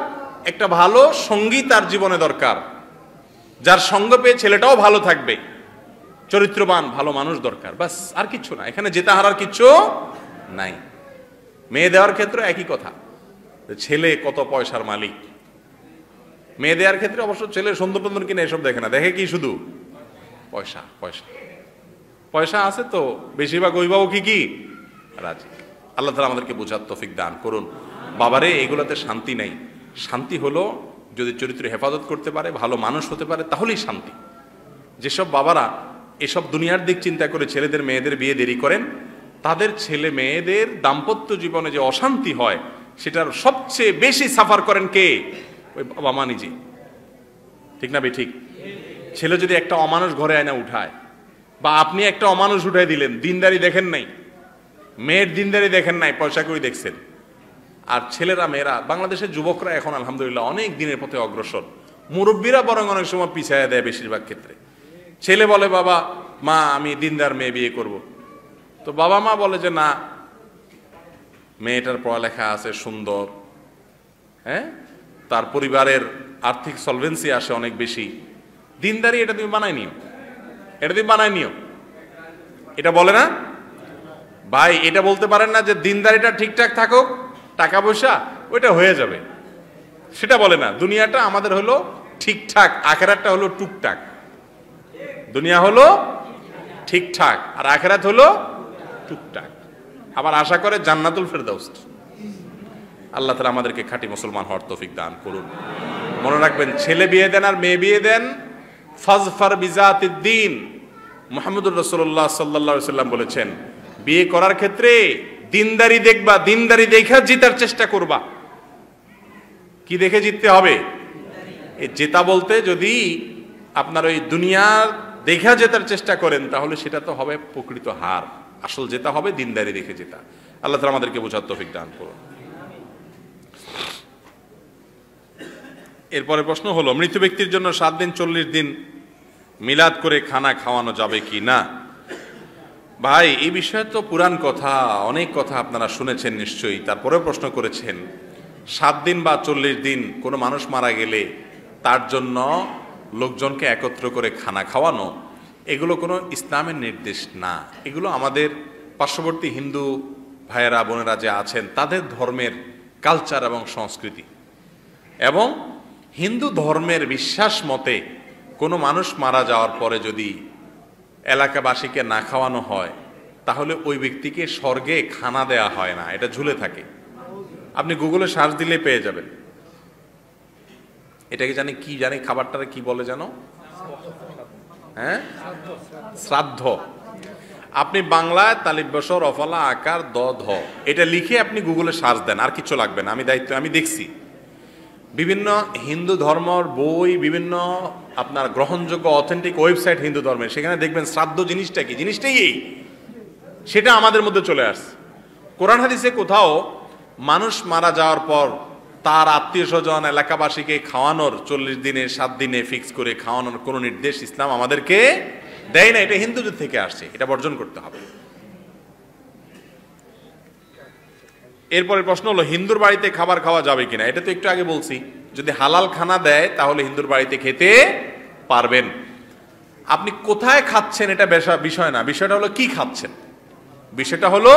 একটা ভালো সঙ্গী তার জীবনে দরকার, যার সঙ্গ পেয়ে ছেলেটাও ভালো থাকবে, চরিত্রবান ভালো মানুষ দরকার, বাস, আর কিচ্ছু না। এখানে জেতা হারার কিচ্ছু নাই। মেয়ে দেওয়ার ক্ষেত্রে একই কথা, ছেলে কত পয়সার মালিক। মেয়ে দেওয়ার ক্ষেত্রে অবশ্য ছেলে সুন্দর টন্দর কিনা এসব দেখে না, দেখে কি শুধু পয়সা। পয়সা পয়সা আছে তো বেশিরভাগ অভিভাবক কি রাজি। আল্লাহ তাআলা আমাদেরকে বোঝার তৌফিক দান করুন। বাবারে, এগুলোতে শান্তি নাই। শান্তি হলো যদি চরিত্র হেফাজত করতে পারে, ভালো মানুষ হতে পারে, তাহলেই শান্তি। যেসব বাবারা এসব দুনিয়ার দিক চিন্তা করে ছেলেদের মেয়েদের বিয়ে দেরি করেন, তাদের ছেলে মেয়েদের দাম্পত্য জীবনে যে অশান্তি হয়, সেটার সবচেয়ে বেশি সাফার করেন কে? ওই বাবা মা নিজে, ঠিক না? ঠিক। ছেলে যদি একটা অমানুষ ঘরে আয়না উঠায়, বা আপনি একটা অমানুষ উঠাই দিলেন, দিনদারি দেখেন নাই, মেয়ের দিনদারি দেখেন নাই, পয়সা করে দেখছেন। আর ছেলেরা মেয়েরা, বাংলাদেশের যুবকরা এখন আলহামদুলিল্লাহ অনেক দিনের পথে অগ্রসর, মুরব্বীরা বরং অনেক সময় পিছায়া দেয় বেশিরভাগ ক্ষেত্রে। ছেলে বলে বাবা মা আমি দিনদার মেয়ে বিয়ে করব, তো বাবা মা বলে যে না, মেয়েটার পড়ালেখা আছে, সুন্দর, হ্যাঁ, তার পরিবারের আর্থিক সলভেন্সি আসে অনেক বেশি, দিনদারি এটা তুমি বানাই নিও, এটা তুমি বানাই নিও, এটা বলে না ভাই? এটা বলতে পারেন না যে দিনদারিটা ঠিকঠাক থাকুক, টাকা পয়সা ওইটা হয়ে যাবে, সেটা বলে না। দুনিয়াটা আমাদের হলো ঠিকঠাক, আখেরাতটা হলো টুকটাক। দুনিয়া হলো ঠিকঠাক আর আখেরাত হলো টুকটাক। আবার আশা করে জান্নাতুল ফেরদাউস। আল্লাহ তাআলা আমাদেরকে খাঁটি মুসলমান হওয়ার তৌফিক দান করুন। মনে রাখবেন, ছেলে বিয়ে দেন আর মেয়ে বিয়ে দেন, ফাজফার বিজাতিদ দ্বীন। মুহাম্মদুর রাসূলুল্লাহ সাল্লাল্লাহু আলাইহি ওয়াসাল্লাম বলেছেন, বিয়ে করার ক্ষেত্রে দিনদারি দেখবা, দিনদারি দেখে জিতার চেষ্টা করবা। কি দেখে জিততে হবে? এই জেতা বলতে যদি আপনার ওই দুনিয়া দেখা জেতার চেষ্টা করেন, তাহলে সেটা তো হবে প্রকৃত হার। আসল জেতা হবে দিনদারি দেখে জেতা। আল্লাহ তাআলা আমাদেরকে বোঝার তৌফিক দান করুন। এরপরে প্রশ্ন হলো, মৃত ব্যক্তির জন্য 7 দিন 40 দিন মিলাদ করে খানা খাওয়ানো যাবে কি না? ভাই, এই বিষয়ে তো পুরাণ কথা, অনেক কথা আপনারা শুনেছেন নিশ্চয়ই, তারপরেও প্রশ্ন করেছেন। 7 দিন বা 40 দিন কোনো মানুষ মারা গেলে তার জন্য লোকজনকে একত্র করে খানা খাওয়ানো, এগুলো কোনো ইসলামের নির্দেশ না। এগুলো আমাদের পার্শ্ববর্তী হিন্দু ভাইয়েরা বোনেরা যে আছেন তাদের ধর্মের কালচার এবং সংস্কৃতি। এবং হিন্দু ধর্মের বিশ্বাস মতে কোনো মানুষ মারা যাওয়ার পরে যদি এলাকাবাসীকে না খাওয়ানো হয় তাহলে ওই ব্যক্তিকে স্বর্গে খানা দেয়া হয় না, এটা ঝুলে থাকে। আপনি গুগলে সার্চ দিলে পেয়ে যাবেন। এটাকে জানি খাবারটারে কি বলে জানো? হ্যাঁ, শ্রাদ্ধ। আপনি বাংলায় তালিব বসর অফলা আকার দ ধ এটা লিখে আপনি গুগলে সার্চ দেন, আর কিছু লাগবে না। আমি দেখছি বিভিন্ন হিন্দু ধর্মের বই, বিভিন্ন আপনার গ্রহণযোগ্য অথেন্টিক ওয়েবসাইট হিন্দু ধর্মের, সেখানে দেখবেন শ্রাদ্ধ জিনিসটা কি, জিনিসটাই এই, সেটা আমাদের মধ্যে চলে আসছে। কোরআন হাদিসে কোথাও মানুষ মারা যাওয়ার পর তার আত্মীয় স্বজন এলাকাবাসীকে খাওয়ানোর 40 দিনে 7 দিনে ফিক্স করে খাওয়ানোর কোনো নির্দেশ ইসলাম আমাদেরকে দেয় না। এটা হিন্দুদের থেকে আসছে, এটা বর্জন করতে হবে। এরপরের প্রশ্ন হলো হিন্দুর বাড়িতে খাবার খাওয়া যাবে কিনা। এটা তো একটু আগে বলছি, যদি হালাল খানা দেয় তাহলে হিন্দুর বাড়িতে খেতে পারবেন। আপনি কোথায় খাচ্ছেন এটা বিষয় না, বিষয়টা হলো কি খাচ্ছেন। বিষয়টা হলো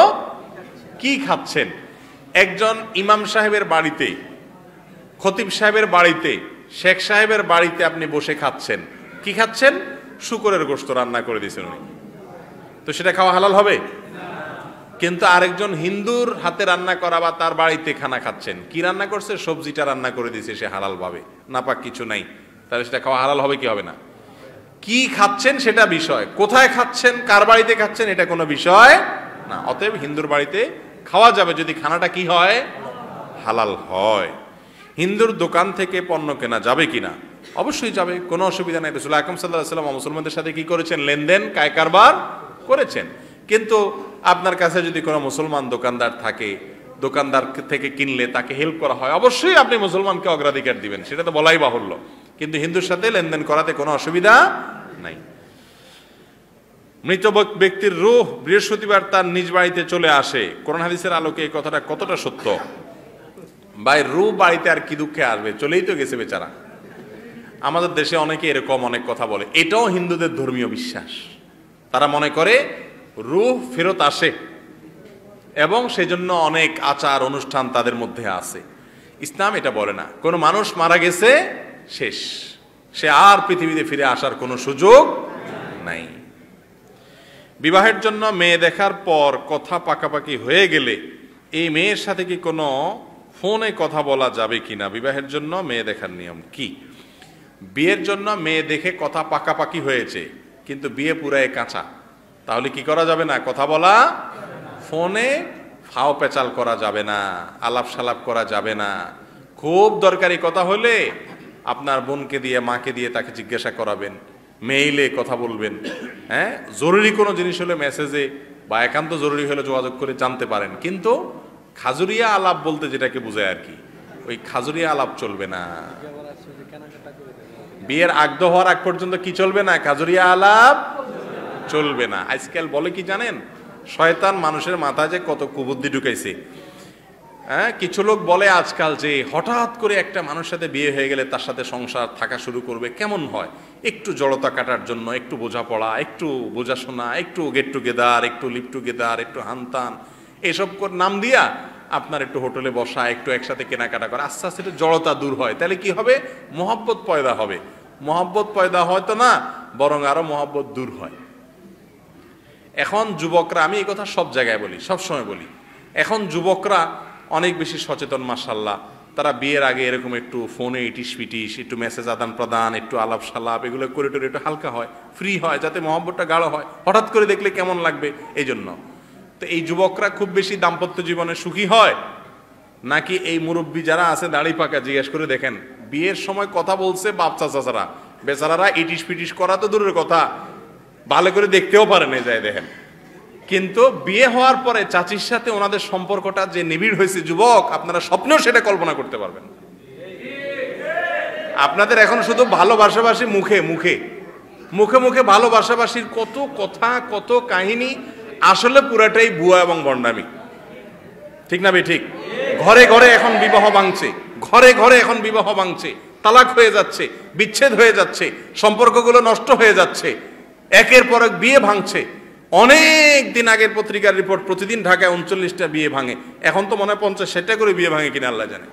কি খাচ্ছেন। একজন ইমাম সাহেবের বাড়িতে, খতিব সাহেবের বাড়িতে, শেখ সাহেবের বাড়িতে আপনি বসে খাচ্ছেন, কি খাচ্ছেন? শূকরের গোশত রান্না করে দিয়েছেন উনি, তো সেটা খাওয়া হালাল হবে? কিন্তু আরেকজন হিন্দুর হাতে রান্না করা বা তার বাড়িতে খানা খাচ্ছেন, কি রান্না করছে? সবজিটা রান্না করে দিয়েছে সে হালাল ভাবে, নাপাক কিছু নাই, তাহলে সেটা খাওয়া হালাল হবে কি হবে না? কি খাচ্ছেন সেটা বিষয়, কোথায় খাচ্ছেন, কার বাড়িতে খাচ্ছেন, এটা কোনো বিষয় না। অতএব হিন্দুর বাড়িতে খাওয়া যাবে যদি খানাটা কি হয়? হালাল হয়। হিন্দুর দোকান থেকে পণ্য কেনা যাবে কিনা? অবশ্যই যাবে, কোনো অসুবিধা নাই। রাসূল আকরাম সাল্লাল্লাহু আলাইহি ওয়াসাল্লাম মুসলমানদের সাথে কি করেছেন? লেনদেন, কারবার করেছেন। কিন্তু আপনার কাছে যদি কোনো মুসলমান দোকানদার থাকে, দোকানদার থেকে কিনলে তাকে হেল্প করা হয়, অবশ্যই আপনি মুসলমানকে অগ্রাধিকার দিবেন, সেটা তো বলাই বাহুল্য। কিন্তু হিন্দুর সাথে লেনদেন করাতে কোনো অসুবিধা নাই। মৃত ব্যক্তির রূহ বৃহস্পতিবার তার নিজ বাড়িতে চলে আসে, কোরআন হাদিসের আলোকে এই কথাটা কতটা সত্য? ভাই, রূহ বাড়িতে আর কি দুঃখে আসবে, চলেই তো গেছে বেচারা। আমাদের দেশে অনেকে এরকম অনেক কথা বলে, এটাও হিন্দুদের ধর্মীয় বিশ্বাস। তারা মনে করে রূহ ফেরত আসে এবং সেজন্য অনেক আচার অনুষ্ঠান তাদের মধ্যে আছে। ইসলাম এটা বলে না। কোনো মানুষ মারা গেছে, শেষ, সে আর পৃথিবীতে ফিরে আসার কোনো সুযোগ নাই। বিবাহের জন্য মেয়ে দেখার পর কথা পাকাপাকি হয়ে গেলে এই মেয়ের সাথে কি কোনো ফোনে কথা বলা যাবে কিনা? বিবাহের জন্য মেয়ে দেখার নিয়ম কি? বিয়ের জন্য মেয়ে দেখে কথা পাকাপাকি হয়েছে কিন্তু বিয়ে পুরাই কাঁচা, তাহলে কি করা যাবে না? কথা বলা, ফোনে ফাও পেচাল করা যাবে না, আলাপ সালাপ করা যাবে না। খুব দরকারি কথা হলে আপনার বোনকে দিয়ে, মাকে দিয়ে তাকে জিজ্ঞাসা করাবেন, মেইলে কথা বলবেন। হ্যাঁ, জরুরি কোনো জিনিস হলে মেসেজে বা একান্ত জরুরি হলে যোগাযোগ করে জানতে পারেন। কিন্তু খাজুরিয়া আলাপ বলতে যেটাকে বোঝায় আর কি, ওই খাজুরিয়া আলাপ চলবে না। বিয়ের আগ্রহ হওয়ার আগ পর্যন্ত কি চলবে না? খাজুরিয়া আলাপ চলবে না। আজকাল বলে কি জানেন, শয়তান মানুষের মাথায় যে কত কুবুদ্ধি ঢুকাইছে। হ্যাঁ, কিছু লোক বলে আজকাল যে হঠাৎ করে একটা মানুষের সাথে বিয়ে হয়ে গেলে তার সাথে সংসার থাকা শুরু করবে, কেমন হয়? একটু জড়তা কাটার জন্য, একটু বোঝাপড়া, একটু বোঝাশোনা, একটু গেট টুগেদার, একটু লিভ টুগেদার, একটু হানতান, এসব নাম দিয়া আপনার একটু হোটেলে বসা, একটু একসাথে কেনাকাটা করা, আস্তে আস্তে একটু জড়তা দূর হয়। তাহলে কি হবে? মহব্বত পয়দা হবে। মহব্বত পয়দা হয়তো না, বরং আরো মহব্বত দূর হয়। এখন যুবকরা, আমি এই কথা সব জায়গায় বলি, সব সময় বলি, এখন যুবকরা অনেক বেশি সচেতন মাশাআল্লাহ। তারা বিয়ের আগে এরকম একটু ফোনে ইটিস পিটিস, একটু মেসেজ আদান প্রদান, একটু আলাপ সালাপ, এগুলো করে টোরে একটু হালকা হয়, ফ্রি হয়, যাতে মহব্বতটা গাঢ় হয়। হঠাৎ করে দেখলে কেমন লাগবে এই জন্য। তো এই যুবকরা খুব বেশি দাম্পত্য জীবনে সুখী হয় নাকি এই মুরব্বী যারা আছে দাড়ি পাকা? জিজ্ঞেস করে দেখেন, বিয়ের সময় কথা বলছে বাপ চাচারা, বেচারারা ইটিস পিটিস করা তো দূরের কথা, ভালো করে দেখতেও পারে না, যায় দেখেন। কিন্তু বিয়ে হওয়ার পরে চাচির সাথে ওনাদের সম্পর্কটা যে নিবিড় হয়েছে, যুবক আপনারা স্বপ্নেও সেটা কল্পনা করতে পারবেন। আপনাদের এখন শুধু ভালোবাসাবাসি মুখে মুখে মুখে মুখে ভালোবাসাবাসির কত কথা, কত কাহিনী, আসলে পুরাটাই বুয়া এবং ভণ্ডামি। ঠিক না ভাই? ঠিক। ঘরে ঘরে এখন বিবাহ ভাঙছে, ঘরে ঘরে এখন বিবাহ ভাঙছে, তালাক হয়ে যাচ্ছে, বিচ্ছেদ হয়ে যাচ্ছে, সম্পর্কগুলো নষ্ট হয়ে যাচ্ছে, একের পর এক বিয়ে ভাঙছে। অনেক দিন আগের পত্রিকার রিপোর্ট, প্রতিদিন ঢাকায় 39টা বিয়ে ভাঙে, এখন তো মনে হয় 50-60টা করে বিয়ে ভাঙে কিনা আল্লাহ জানে।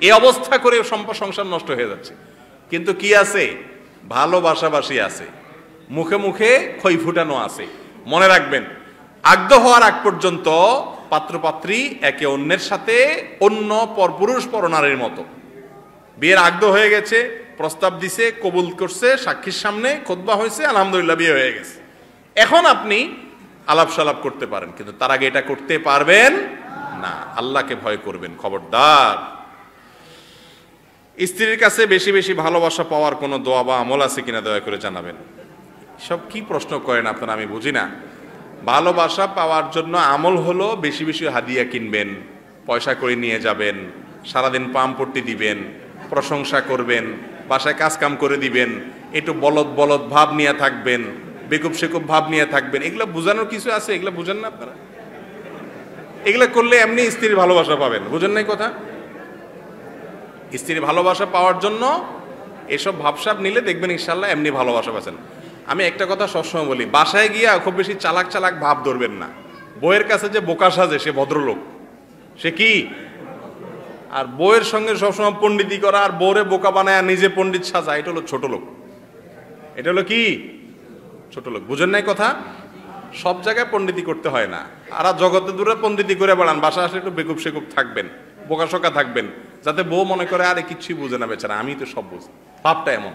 এই অবস্থা করে সংসার নষ্ট হয়ে যাচ্ছে। কিন্তু কি আছে? ভালোবাসাবাসি আছে, মুখে মুখে খই ফুটানো আছে। মনে রাখবেন, আগ্ধ হওয়ার আগ পর্যন্ত পাত্রপাত্রী একে অন্যের সাথে অন্য পরপুরুষ পরনারীর মতো। বিয়ের আগ্ধ হয়ে গেছে, প্রস্তাব দিছে, কবুল করছে, সাক্ষীর সামনে খুতবা হয়েছে, আলহামদুলিল্লাহ বিয়ে হয়ে গেছে। এখন আপনি আলাপ সালাপ করতে পারেন, কিন্তু তার আগে এটা করতে পারবেন না। আল্লাহকে ভয় করবেন, খবরদার। স্ত্রীর কাছে বেশি বেশি ভালোবাসা পাওয়ার কোনো দোয়া বা আমল আছে কিনা দয়া করে জানাবেন। সব কি প্রশ্ন করেন আপনারা, আমি বুঝি না। ভালোবাসা পাওয়ার জন্য আমল হলো বেশি বেশি হাদিয়া কিনবেন, পয়সা করে নিয়ে যাবেন, সারাদিন পামপট্টি দিবেন, প্রশংসা করবেন, বাসায় কাজ কাম করে দিবেন, একটু বলদ বলদ ভাব নিয়ে থাকবেন, বেকুব সেকুব ভাব নিয়ে থাকবেন। এগুলো বোঝানোর কিছু আছে? এগুলো বুঝেন না আপনারা? এগুলো করলে এমনি স্ত্রীর ভালোবাসা পাবেন, বুঝেন নাই কথা? স্ত্রীর ভালোবাসা পাওয়ার জন্য এসব ভাবসাব নিলে দেখবেন ইনশাল্লাহ এমনি ভালোবাসা পাচ্ছেন। আমি একটা কথা সবসময় বলি, বাসায় গিয়া খুব বেশি চালাক চালাক ভাব ধরবেন না। বইয়ের কাছে যে বোকা সাজে সে ভদ্রলোক, সে কি? আর বইয়ের সঙ্গে সবসময় পণ্ডিতি করা আর বউরে বোকা বানায় নিজে পণ্ডিত সাজা, এটা হলো ছোট লোক। এটা হলো কি? ছোট লোক। বুঝেন নাই কথা? সব জায়গায় পণ্ডিতি করতে হয় না। আর জগতে দূরে পণ্ডিতি করে বেড়ান, বাসা আসলে একটু বেকুব সেকুব থাকবেন, বোকাশোকা থাকবেন, যাতে বউ মনে করে আরে কিচ্ছুই বুঝে না বেচারা, আমি তো সব বুঝি। ভাবটা এমন।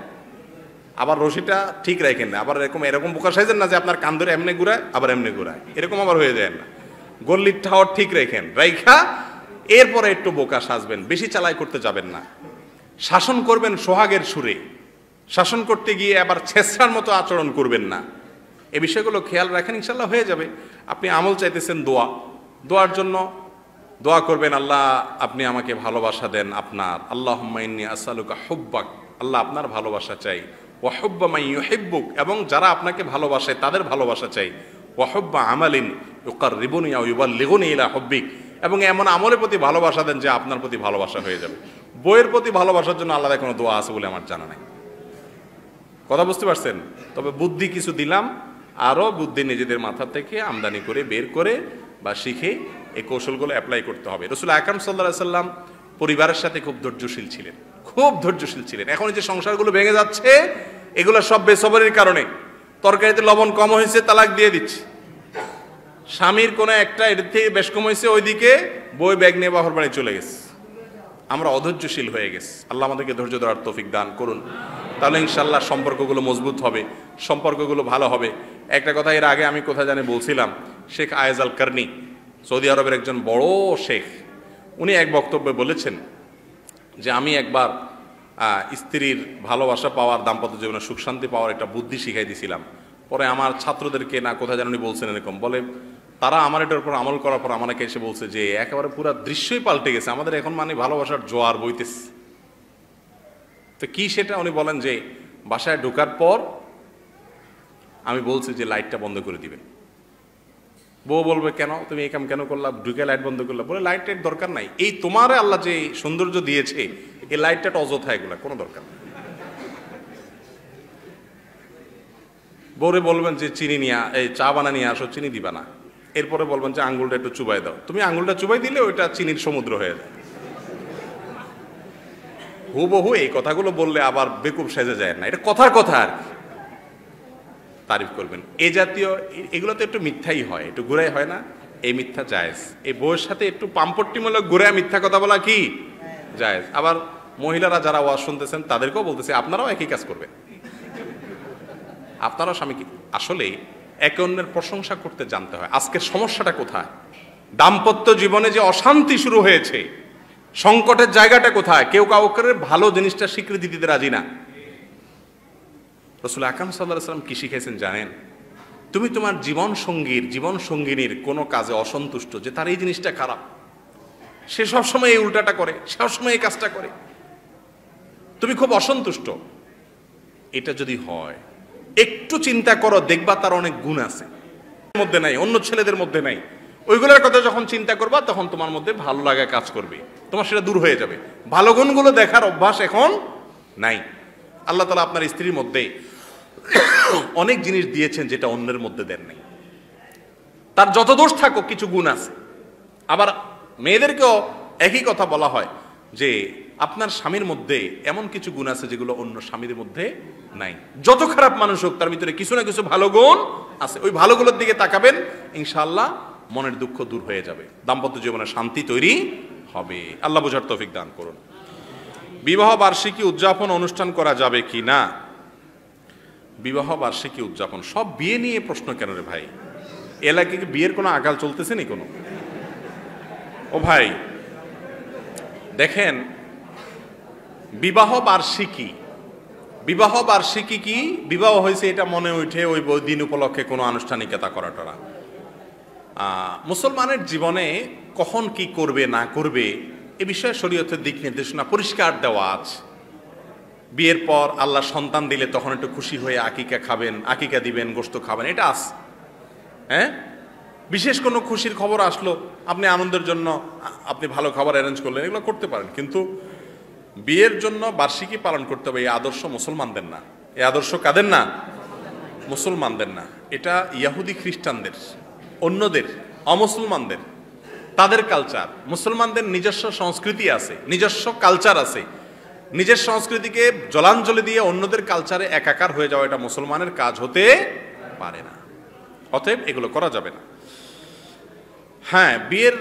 আবার রশিটা ঠিক রাখেন না, আবার এরকম বোকা সাইজেন না যে আপনার কান ধরে এমনি ঘুরায় আবার এমনি ঘুরায়, এরকম আবার হয়ে যায় না। গল্লির ঠাওয়ার ঠিক রাখেন, রাইখা এরপরে একটু বোকা সাজবেন, বেশি চালাই করতে যাবেন না। শাসন করবেন সোহাগের সুরে, শাসন করতে গিয়ে আবার ছেঁচড়ার মতো আচরণ করবেন না। এই বিষয়গুলো খেয়াল রাখেন, ইনশাল্লাহ হয়ে যাবে। আপনি আমল চাইতেছেন, দোয়ার জন্য দোয়া করবেন, আল্লাহ আপনি আমাকে ভালোবাসা দেন আপনার। আল্লাহুম্মা ইন্নী আসআলুকা হুব্বাক, আল্লাহ আপনার ভালোবাসা চাই। ওয়া হুব্বা মান ইউহিব্বুক, এবং যারা আপনাকে ভালোবাসে তাদের ভালোবাসা চাই। ওয়া হুব্বা আমালিন ইউকাররিবুনি আও ইউবাল্লিগুনি ইলা হুব্বিক, এবং এমন আমলের প্রতি ভালোবাসা দেন যে আপনার প্রতি ভালোবাসা হয়ে যাবে। বইয়ের প্রতি ভালোবাসার জন্য আলাদা কোনো দোয়া আছে বলে আমার জানা নাই। কথা বুঝতে পারছেন? তবে বুদ্ধি কিছু দিলাম, আরও বুদ্ধি নিজেদের মাথা থেকে আমদানি করে বের করে বা শিখে এই কৌশলগুলো অ্যাপ্লাই করতে হবে। রাসূল আকরাম সাল্লাল্লাহু আলাইহি সাল্লাম পরিবারের সাথে খুব ধৈর্যশীল ছিলেন, খুব ধৈর্যশীল ছিলেন। এখন যে সংসারগুলো ভেঙে যাচ্ছে এগুলো সব বেসবরের কারণে। তরকারিতে লবণ কম হয়েছে, তালাক দিয়ে দিচ্ছে। স্বামীর কোনো একটা এর থেকে বেশ কম হয়েছে, ওইদিকে বই ব্যাগ নিয়ে বাপের বাড়ি চলে গেছে। আমরা অধৈর্যশীল হয়ে গেছি। আল্লাহ আমাদেরকে ধৈর্য ধরার তৌফিক দান করুন। তাহলে ইনশাল্লাহ সম্পর্কগুলো মজবুত হবে, সম্পর্কগুলো ভালো হবে। একটা কথা এর আগে আমি কোথায় জানি বলছিলাম, শেখ আয়েজ আল কারনি, সৌদি আরবের একজন বড় শেখ, উনি এক বক্তব্যে বলেছেন যে আমি একবার স্ত্রীর ভালোবাসা পাওয়ার, দাম্পত্য জীবনে সুখ শান্তি পাওয়ার একটা বুদ্ধি শিখাই দিয়েছিলাম। পরে আমার ছাত্রদেরকে না কোথায় যেন উনি বলছেন এরকম, বলে তারা আমার এটার উপর আমল করার পর আমাকে এসে বলছে যে একেবারে পুরো দৃশ্যই পাল্টে গেছে, আমাদের এখন মানে ভালোবাসার জোয়ার বইতেছে। তো কি সেটা? উনি বলেন যে বাসায় ঢোকার পর আমি বলছি যে লাইটটা বন্ধ করে দিবেন। বউ বলবে কেন, তুমি এই কাম কেন করলা, ঢুকে লাইট বন্ধ করলা? বলে লাইটের দরকার নাই, এই তোমারে আল্লাহ যে সৌন্দর্য দিয়েছে এই লাইটটা অযথা, এগুলা কোনো দরকার নেই। বউরে বলবেন যে চিনি নিয়ে, এই চা বানা নিয়ে আসো, চিনি দিবা না। এরপরে বলবেন যে আঙ্গুলটা একটু চুবাই দাও, তুমি আঙ্গুলটা চুবাই দিলে ওইটা চিনির সমুদ্র হয়ে যায়। হুবহু এই কথাগুলো বললে আবার বেকুব সেজে যায় না, এটা কথার কথা আর কি। তারিফ করবেন। এই জাতীয় এগুলো তো একটু মিথ্যাই হয়, একটু ঘুরাই হয় না, এই মিথ্যা জায়েজ। এই বউয়ের সাথে একটু পাম্পট্টিমূলক ঘুরে মিথ্যা কথা বলা কি জায়েজ। আবার মহিলারা যারা ওয়াজ শুনতেছেন তাদেরকেও বলতেছে আপনারাও একই কাজ করবেন, আপনারাও স্বামীকে আসলে একে অন্যের প্রশংসা করতে জানতে হয়। আজকের সমস্যাটা কোথায়? দাম্পত্য জীবনে যে অশান্তি শুরু হয়েছে, সংকটের জায়গাটা কোথায়? কেউ কাউকে ভালো জিনিসটা স্বীকৃতি দিতে রাজি না। রাসূল আকরাম সাল্লাল্লাহু আলাইহি ওয়াসাল্লাম কি শিখাইছেন জানেন? তুমি তোমার জীবন সঙ্গিনীর কোনো কাজে অসন্তুষ্ট, যে তার এই জিনিসটা খারাপ, সে সবসময় এই উল্টাটা করে, সবসময় এই কাজটা করে, তুমি খুব অসন্তুষ্ট, এটা যদি হয় একটু চিন্তা করো, দেখবা তার অনেক গুণ আছে মধ্যে নাই, অন্য ছেলেদের মধ্যে নাই। ওইগুলোর কথা যখন চিন্তা করবা তখন তোমার মধ্যে ভালো লাগা কাজ করবে। তোমার সেটা দূর হয়ে যাবে। ভালো গুণগুলো দেখার অভ্যাস এখন নাই। আল্লাহ তাআলা আপনার স্ত্রীর মধ্যে অনেক জিনিস দিয়েছেন যেটা অন্যের মধ্যে দেন নাই। তার যত দোষ থাকুক কিছু গুণ আছে। আবার মেয়েদেরকেও একই কথা বলা হয় যে আপনার স্বামীর মধ্যে এমন কিছু গুণ আছে যেগুলো অন্য স্বামীর মধ্যে নাই। যত খারাপ মানুষ হোক তার ভিতরে কিছু না কিছু ভালো গুণ আছে। ওই ভালোগুলোর দিকে তাকাবেন, ইনশাআল্লাহ মনের দুঃখ দূর হয়ে যাবে, দাম্পত্য জীবনে শান্তি তৈরি হবে। আল্লাহ বোঝার তৌফিক দান করুন। বিবাহ বার্ষিকী উদযাপন অনুষ্ঠান করা যাবে কি না? বিবাহ বার্ষিকী উদযাপন, সব বিয়ে নিয়ে প্রশ্ন কেন রে ভাই? এলাকায় বিয়ের কোনো আকাল চলতেছে নি কোনো? ও ভাই দেখেন, বিবাহ বার্ষিকী, বিবাহ বার্ষিকী কি বিবাহ হয়েছে এটা মনে উঠে ওই দিন উপলক্ষে কোনো আনুষ্ঠানিকতা করাটা। মুসলমানের জীবনে কখন কি করবে না করবে এ বিষয়ে শরীয়তের দিক নির্দেশনা পরিষ্কার দেওয়া আছে। বিয়ের পর আল্লাহ সন্তান দিলে তখন একটু খুশি হয়ে আকিকা খাবেন, আকিকা দিবেন, গোশত খাবেন, এটা আছে। হ্যাঁ, বিশেষ কোনো খুশির খবর আসলো, আপনি আনন্দের জন্য আপনি ভালো খাবার অ্যারেঞ্জ করলেন, এগুলো করতে পারেন। কিন্তু বিয়ের জন্য বার্ষিকী পালন করতে হবে, এই আদর্শ মুসলমানদের না। এই আদর্শ কাদের না? মুসলমানদের না। এটা ইহুদি খ্রিস্টানদের, অন্যদের, অমুসলমানদের, তাদের কালচার। মুসলমানদের নিজস্ব সংস্কৃতি আছে, নিজস্ব কালচার আছে। নিজের সংস্কৃতিকে জলাঞ্জলি দিয়ে অন্যদের কালচারে একাকার হয়ে যাওয়া এটা মুসলমানের কাজ হতে পারে না। অতএব এগুলো করা যাবে না। হ্যাঁ, বিয়ের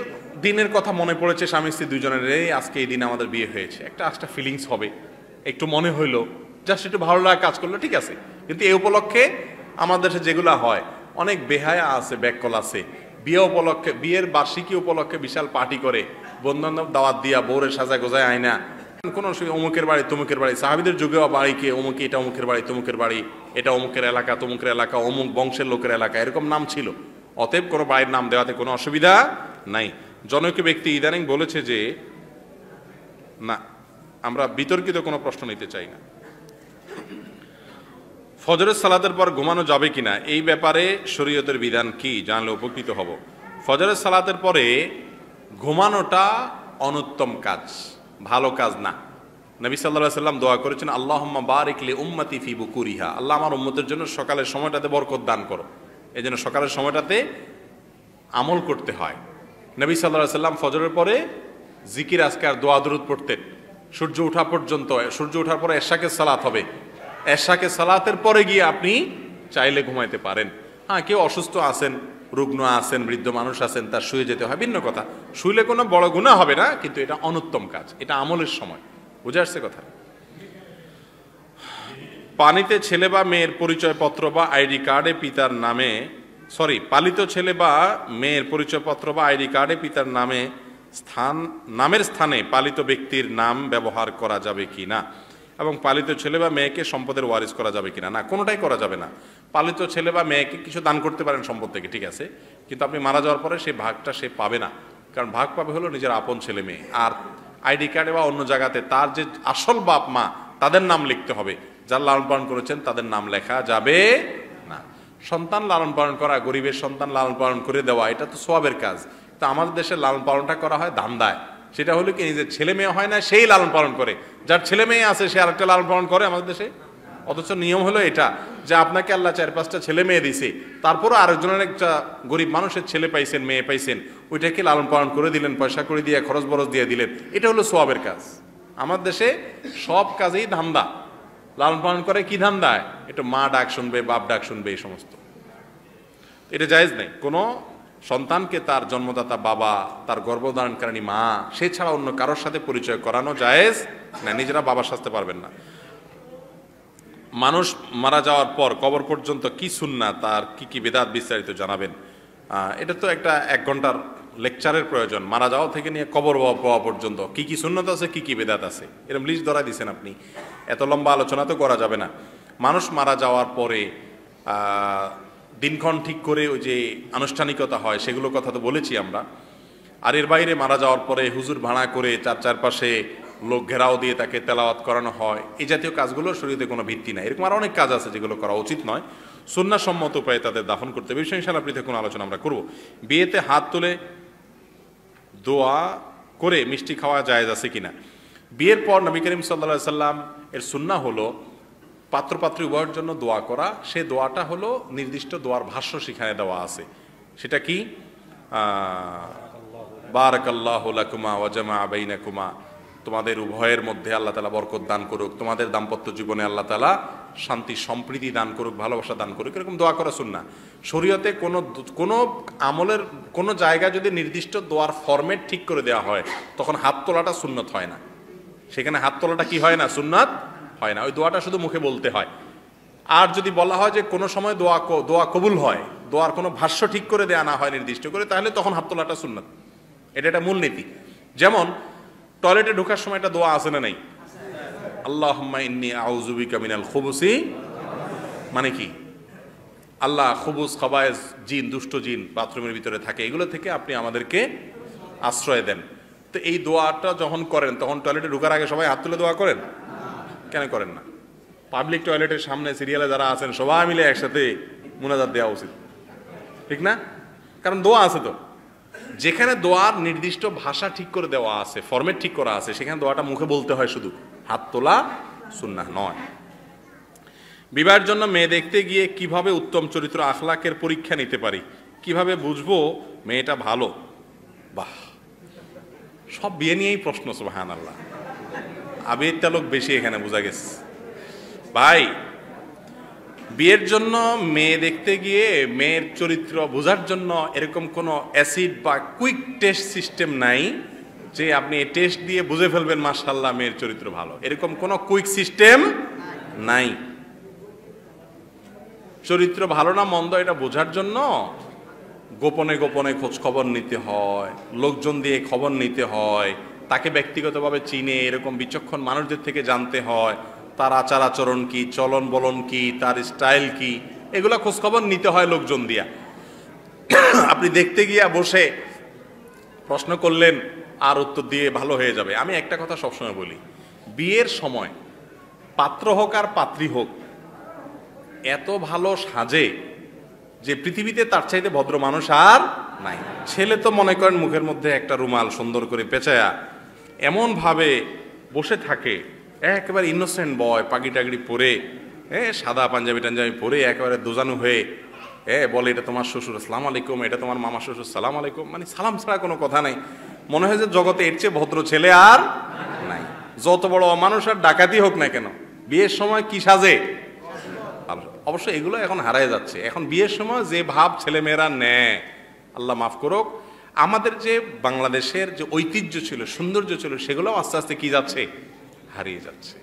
দিনের কথা মনে পড়েছে স্বামী স্ত্রী দুজনের, আজকে এই দিনে আমাদের বিয়ে হয়েছে, একটা ফিলিংস হবে, একটু মনে হইলো, জাস্ট একটু ভালো লাগা কাজ করলো, ঠিক আছে। কিন্তু এই উপলক্ষে আমাদের দেশে যেগুলো হয়, অনেক বেহায়া আছে, ব্যাককল আছে, বিয়ে উপলক্ষে, বিয়ের বার্ষিকী উপলক্ষে বিশাল পার্টি করে, বন্ধু-বান্ধব দাওয়াত দিয়া বউরের সাজা গোজায় আয়না, কোনো অসুবিধা, অমুকের বাড়ি তমুকের বাড়ি, সাহাবীদের যুগেও বাড়িকে অমুকে, এটা অমুকের বাড়ি তমুকের বাড়ি, এটা অমুকের এলাকা তমুকের এলাকা, অমুক বংশের লোকের এলাকা, এরকম নাম ছিল। অতএব কোনো বাড়ির নাম দেওয়াতে কোনো অসুবিধা নাই। জনৈক ব্যক্তি ইদানিং বলেছে যে না, আমরা বিতর্কিত কোনো প্রশ্ন নিতে চাই না। ফজরের সালাতের পর ঘুমানো যাবে কিনা, এই ব্যাপারে শরীয়তের বিধান কি জানলে উপকৃত হব। ফজরের সালাতের পরে ঘুমানোটা অনুত্তম কাজ, ভালো কাজ না। নবী সাল্লাল্লাহু আলাইহি ওয়াসাল্লাম দোয়া করেছেন, আল্লাহুম্মা বারিক লি উম্মতি ফি বুকুরিহা, আল্লাহ আমার উম্মতের জন্য সকালের সময়টাতে বরকত দান করো। এই জন্য সকালের সময়টাতে আমল করতে হয়। নবী সাল্লাল্লাহু আলাইহি ওয়াসাল্লাম ফজরের পরে জিকির আজকার দোয়া দরুদ পড়তেন সূর্য ওঠা পর্যন্ত। সূর্য ওঠার পরে এশাকে সালাত হবে, এশাকে সালাতের পরে গিয়ে আপনি চাইলে ঘুমাইতে পারেন। হ্যাঁ, কেউ অসুস্থ আছেন, রুগ্ন আছেন, বৃদ্ধ মানুষ আছেন, তার শুয়ে যেতে হয়, ভিন্ন কথা। শুইলে কোনো বড় গুনাহ হবে না, কিন্তু এটা অনুত্তম কাজ, এটা আমলের সময়। বুঝে আসছে কথা? পানিতে ছেলে বা মেয়ের পরিচয়পত্র বা আইডি কার্ডে পিতার নামে, পালিত ছেলে বা মেয়ের পরিচয়পত্র বা আইডি কার্ডে পিতার নামের স্থানে পালিত ব্যক্তির নাম ব্যবহার করা যাবে কি না, এবং পালিত ছেলে বা মেয়েকে সম্পদের ওয়ারিস করা যাবে কিনা। না, কোনোটাই করা যাবে না। পালিত ছেলে বা মেয়েকে কিছু দান করতে পারেন সম্পদ থেকে, ঠিক আছে, কিন্তু আপনি মারা যাওয়ার পরে সেই ভাগটা সে পাবে না, কারণ ভাগ পাবে হলো নিজের আপন ছেলে মেয়ে। আর আইডি কার্ডে বা অন্য জায়গাতে তার যে আসল বাপ মা তাদের নাম লিখতে হবে, যার লালন পালন করেছেন তাদের নাম লেখা যাবে না। সন্তান লালন পালন করা, গরিবের সন্তান লালন পালন করে দেওয়া, এটা তো সওয়াবের কাজ। তো আমাদের দেশে লালন পালনটা করা হয় ধান্দায়। সেটা হলো কি, নিজের ছেলে মেয়ে হয় না সেই লালন পালন করে, যার ছেলে মেয়ে আছে সে আরেকটা লালন পালন করে আমাদের দেশে। অথচ নিয়ম হলো এটা যে আপনাকে আল্লাহ 4-5টা ছেলে মেয়ে দিছে, তারপরও আরেকজনের একটা গরিব মানুষের ছেলে পাইছেন, মেয়ে পাইছেন, ওইটাকে লালন পালন করে দিলেন, পয়সা করে দিয়ে খরচ বরচ দিয়ে দিলেন, এটা হলো সওয়াবের কাজ। আমার দেশে সব কাজেই ধান্দা। লালন পালন করে কি ধান্দায়? এটা মা ডাক শুনবে, বাপ ডাক শুনবে, এই সমস্ত। এটা জায়েজ নেই। কোনো সন্তানকে তার জন্মদাতা বাবা, তার গর্ভধারণকারিণী মা, সে ছাড়া অন্য কারোর সাথে পরিচয় করানো জায়েজ না। নিজেরা বাবা সাজতে পারবেন না। মানুষ মারা যাওয়ার পর কবর পর্যন্ত কি সুন্নাত, তার কি কি বিদআত বিস্তারিত জানাবেন। এটা তো একটা 1 ঘন্টার লেকচারের প্রয়োজন। মারা যাওয়া থেকে নিয়ে কবর পাওয়া পর্যন্ত কি কি সুন্নাত আছে, কি কি বিদআত আছে, এরকম লিস্ট ধরা দিয়েছেন আপনি। এত লম্বা আলোচনা তো করা যাবে না। মানুষ মারা যাওয়ার পরে দিনক্ষণ ঠিক করে ওই যে আনুষ্ঠানিকতা হয়, সেগুলো কথা তো বলেছি আমরা। আর এর বাইরে মারা যাওয়ার পরে হুজুর ভাড়া করে চারপাশে লোক ঘেরাও দিয়ে তাকে তেলাওয়াত করানো হয়, এই জাতীয় কাজগুলো শরীয়তে কোনো ভিত্তি নাই। এরকম আরো অনেক কাজ আছে যেগুলো করা উচিত নয়। সুন্নাহসম্মত উপায়ে তাদের দাফন করতে হবে। বিষয়ে ইনশাআল্লাহ পৃথক কোনো আলোচনা আমরা করব। বিয়েতে হাত তুলে দোয়া করে মিষ্টি খাওয়া জায়েজ আছে কিনা। বিয়ের পর নবী করিম সাল্লাল্লাহু আলাইহি সাল্লাম এর সুন্নাহ হলো পাত্রপাত্রী উভয়ের জন্য দোয়া করা। সে দোয়াটা হলো নির্দিষ্ট দোয়ার ভাষ্য সেখানে দেওয়া আছে। সেটা কি? বারাকাল্লাহু লাকুমা ওয়া জামাআ বাইনাকুমা, তোমাদের উভয়ের মধ্যে আল্লাহ তাআলা বরকত দান করুক, তোমাদের দাম্পত্য জীবনে আল্লাহ তাআলা শান্তি সম্প্রীতি দান করুক, ভালোবাসা দান করুক, এরকম দোয়া করা সুন্নাহ। শরীয়তে কোনো আমলের কোনো জায়গায় যদি নির্দিষ্ট দোয়ার ফরম্যাট ঠিক করে দেওয়া হয় তখন হাত তোলাটা সুন্নত হয় না। সেখানে হাত তোলাটা কি হয় না? সুন্নাত হয় না। ওই দোয়াটা শুধু মুখে বলতে হয়। আর যদি বলা হয় যে কোনো সময় দোয়া কবুল হয়, দোয়ার কোনো ভাষ্য ঠিক করে দেওয়া না হয় নির্দিষ্ট করে, তাহলে তখন হাত তোলাটা সুন্নাত। এটা একটা মূলনীতি। যেমন টয়লেটে ঢোকার সময় একটা দোয়া আছে না নাই? আল্লাহুম্মা ইন্নী আউযু বিকা মিনাল খুবুসি, মানে কি? আল্লাহ, খুবুস খাবায়েস জিন, দুষ্ট জিন বাথরুমের ভিতরে থাকে, এগুলো থেকে আপনি আমাদেরকে আশ্রয় দেন। তো এই দোয়াটা যখন করেন তখন টয়লেটে ঢোকার আগে সবাই হাত তুলে দোয়া করেন? কেন করেন না? পাবলিক টয়লেটের সামনে সিরিয়ালে যারা আছেন সবাই মিলে একসাথে মুনাজাত দেওয়া উচিত, ঠিক না? কারণ দোয়া আছে তো। যেখানে দোয়ার নির্দিষ্ট ভাষা ঠিক করে দেওয়া আছে, ফরম্যাট ঠিক করা আছে, সেখানে দোয়াটা মুখে বলতে হয় শুধু, হাত তোলা সুন্নাহ নয়। বিবাহের জন্য মেয়ে দেখতে গিয়ে কিভাবে উত্তম চরিত্র আখলাকের পরীক্ষা নিতে পারি? কিভাবে বুঝবো মেয়েটা ভালো? বাহ, সব বিয়ে নিয়েই প্রশ্ন, সুবহানাল্লাহ। আবেগ তালুক বেশি এখানে বোঝা গেছে। ভাই, বিয়ের জন্য মেয়ে দেখতে গিয়ে মেয়ের চরিত্র বোঝার জন্য এরকম কোনো অ্যাসিড বা কুইক টেস্ট সিস্টেম নাই যে আপনি এই টেস্ট দিয়ে বুঝে ফেলবেন মাশাআল্লাহ মেয়ের চরিত্র ভালো। এরকম কোনো কুইক সিস্টেম নাই। চরিত্র ভালো না মন্দ এটা বোঝার জন্য গোপনে গোপনে খোঁজ খবর নিতে হয়, লোকজন দিয়ে খবর নিতে হয়, তাকে ব্যক্তিগতভাবে চিনে এরকম বিচক্ষণ মানুষদের থেকে জানতে হয়, তার আচার আচরণ কি, চলন বলন কি, তার স্টাইল কি, এগুলা খোঁজখবর নিতে হয় লোকজন দিয়া। আপনি দেখতে গিয়া বসে প্রশ্ন করলেন আর উত্তর দিয়ে ভালো হয়ে যাবে। আমি একটা কথা সবসময় বলি, বিয়ের সময় পাত্র হোক আর পাত্রী হোক এত ভালো সাজে যে পৃথিবীতে তার চাইতে ভদ্র মানুষ আর নাই। ছেলে তো মনে করেন মুখের মধ্যে একটা রুমাল সুন্দর করে পেঁচায়া এমন ভাবে বসে থাকে, একেবারে ইনোসেন্ট বয়, পাগড়ি টাগড়ি পরে, সাদা পাঞ্জাবি টাঞ্জাবি পরে একেবারে দোজানু হয়ে বলে এটা তোমার শ্বশুর সালাম আলাইকুম, এটা তোমার মামা শ্বশুর সালাম আলাইকুম, মানে সালাম ছাড়া কোনো কথা নাই। মনে হয় যে জগতে এর চেয়ে ভদ্র ছেলে আর নাই। যত বড় অমানুষ আর ডাকাতি হোক না কেন, বিয়ের সময় কি সাজে? অবশ্য এগুলো এখন হারায় যাচ্ছে। এখন বিয়ের সময় যে ভাব ছেলে মেয়েরা নেয়, আল্লাহ মাফ করুক, আমাদের যে বাংলাদেশের যে ঐতিহ্য ছিল, সৌন্দর্য ছিল, সেগুলো আস্তে আস্তে কি যাচ্ছে? হারিয়ে যাচ্ছে।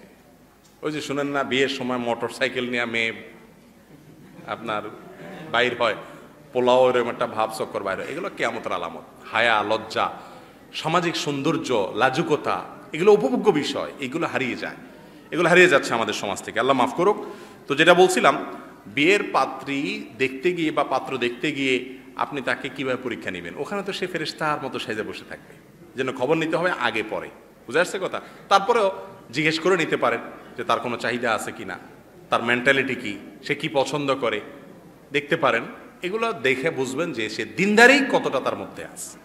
ওই যে শুনেন না, বিয়ের সময় মোটর সাইকেল নিয়ে মেয়ে আপনার বাইর হয়, পোলাও এরকম একটা ভাব চক্কর বাইর হয়, এগুলো কিয়ামতের আলামত। হায়া, লজ্জা, সামাজিক সৌন্দর্য, লাজুকতা, এগুলো উপভোগ্য বিষয়, এগুলো হারিয়ে যায়, এগুলো হারিয়ে যাচ্ছে আমাদের সমাজ থেকে, আল্লাহ মাফ করুক। তো যেটা বলছিলাম, বিয়ের পাত্রী দেখতে গিয়ে বা পাত্র দেখতে গিয়ে আপনি তাকে কিভাবে পরীক্ষা নেবেন? ওখানে তো সে ফেরেশতার মতো সেজে বসে থাকবে, যেন খবর নিতে হবে আগে পরে, বুঝে আসছে কথা? তারপরেও জিজ্ঞেস করে নিতে পারেন যে তার কোনো চাহিদা আছে কিনা, তার মেন্টালিটি কি, সে কি পছন্দ করে, দেখতে পারেন। এগুলো দেখে বুঝবেন যে সে দিনদারি কতটা তার মধ্যে আছে।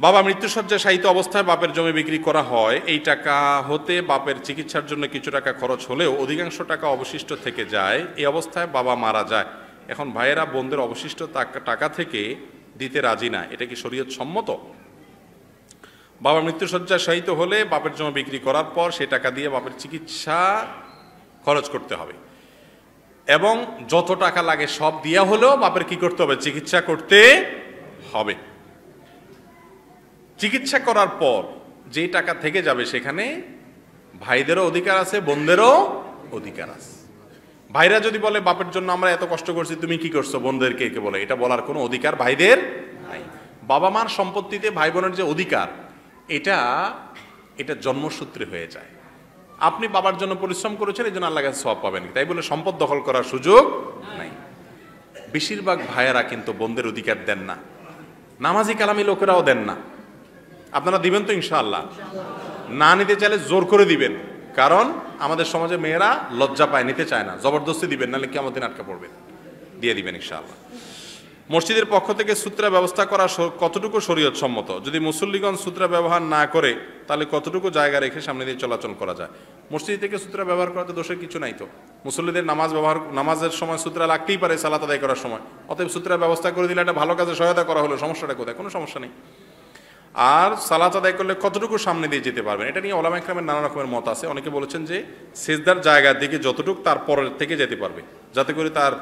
বাবা মৃত্যুসজ্জায় শায়িত অবস্থায় বাপের জমি বিক্রি করা হয়, এই টাকা হতে বাপের চিকিৎসার জন্য কিছু টাকা খরচ হলেও অধিকাংশ টাকা অবশিষ্ট থেকে যায়। এই অবস্থায় বাবা মারা যায়, এখন ভাইয়েরা বোনদের অবশিষ্ট টাকা থেকে দিতে রাজি না, এটা কি শরীয়ত সম্মত? বাবা মৃত্যুসজ্জায় শায়িত হলে বাপের জমি বিক্রি করার পর সে টাকা দিয়ে বাপের চিকিৎসা খরচ করতে হবে, এবং যত টাকা লাগে সব দিয়া হলেও বাপের কি করতে হবে? চিকিৎসা করতে হবে। চিকিৎসা করার পর যেই টাকা থেকে যাবে সেখানে ভাইদেরও অধিকার আছে, বোনদেরও অধিকার আছে। ভাইরা যদি বলে বাপের জন্য আমরা এত কষ্ট করছি, তুমি কি করছো, বোনদেরকে কে বলে, এটা বলার কোনো অধিকার ভাইদের নাই। বাবা মার সম্পত্তিতে ভাই বোনের যে অধিকার, এটা জন্মসূত্রে হয়ে যায়। আপনি বাবার জন্য পরিশ্রম করেছেন, এই জন্য আল্লাহর কাছে সওয়াব পাবেন, তাই বলে সম্পদ দখল করার সুযোগ নাই। বেশিরভাগ ভাইয়েরা কিন্তু বোনদের অধিকার দেন না, নামাজি কালামি লোকেরাও দেন না। আপনারা দিবেন তো ইনশাআল্লাহ? না নিতে চাইলে জোর করে দিবেন, কারণ আমাদের সমাজে মেয়েরা লজ্জা পায়, নিতে চায় না, জবরদস্তি দিবেন, নাহলে কিয়ামতের দিন আটকা পড়বেন। দিয়ে দিবেন ইনশাআল্লাহ। মসজিদের পক্ষ থেকে সূত্রা ব্যবস্থা করা কতটুকু শরীয়ত সম্মত? যদি মুসল্লিগণ সূত্রা ব্যবহার না করে তাহলে কতটুকু জায়গা রেখে সামনে দিয়ে চলাচল করা যায়? মসজিদ থেকে সূত্রা ব্যবহার করাতে দোষের কিছু নাই তো। মুসল্লিদের নামাজের সময় সূত্রা লাগতেই পারে সালাত আদায় করার সময়, অতএব সূত্রা ব্যবস্থা করে দিলে একটা ভালো কাজে সহায়তা করা হলো, সমস্যাটা কোথায়? কোনো সমস্যা নেই। আর সালাত আদায় করলে কতটুকু সামনে দিয়ে যেতে পারবেন এটা নিয়ে ওলামা ইকরামের নানা রকমের মত আছে। অনেকে বলেছেন যে সিজদার জায়গার দিকে যতটুকু তার পরের থেকে যেতে পারবে, যাতে করে তার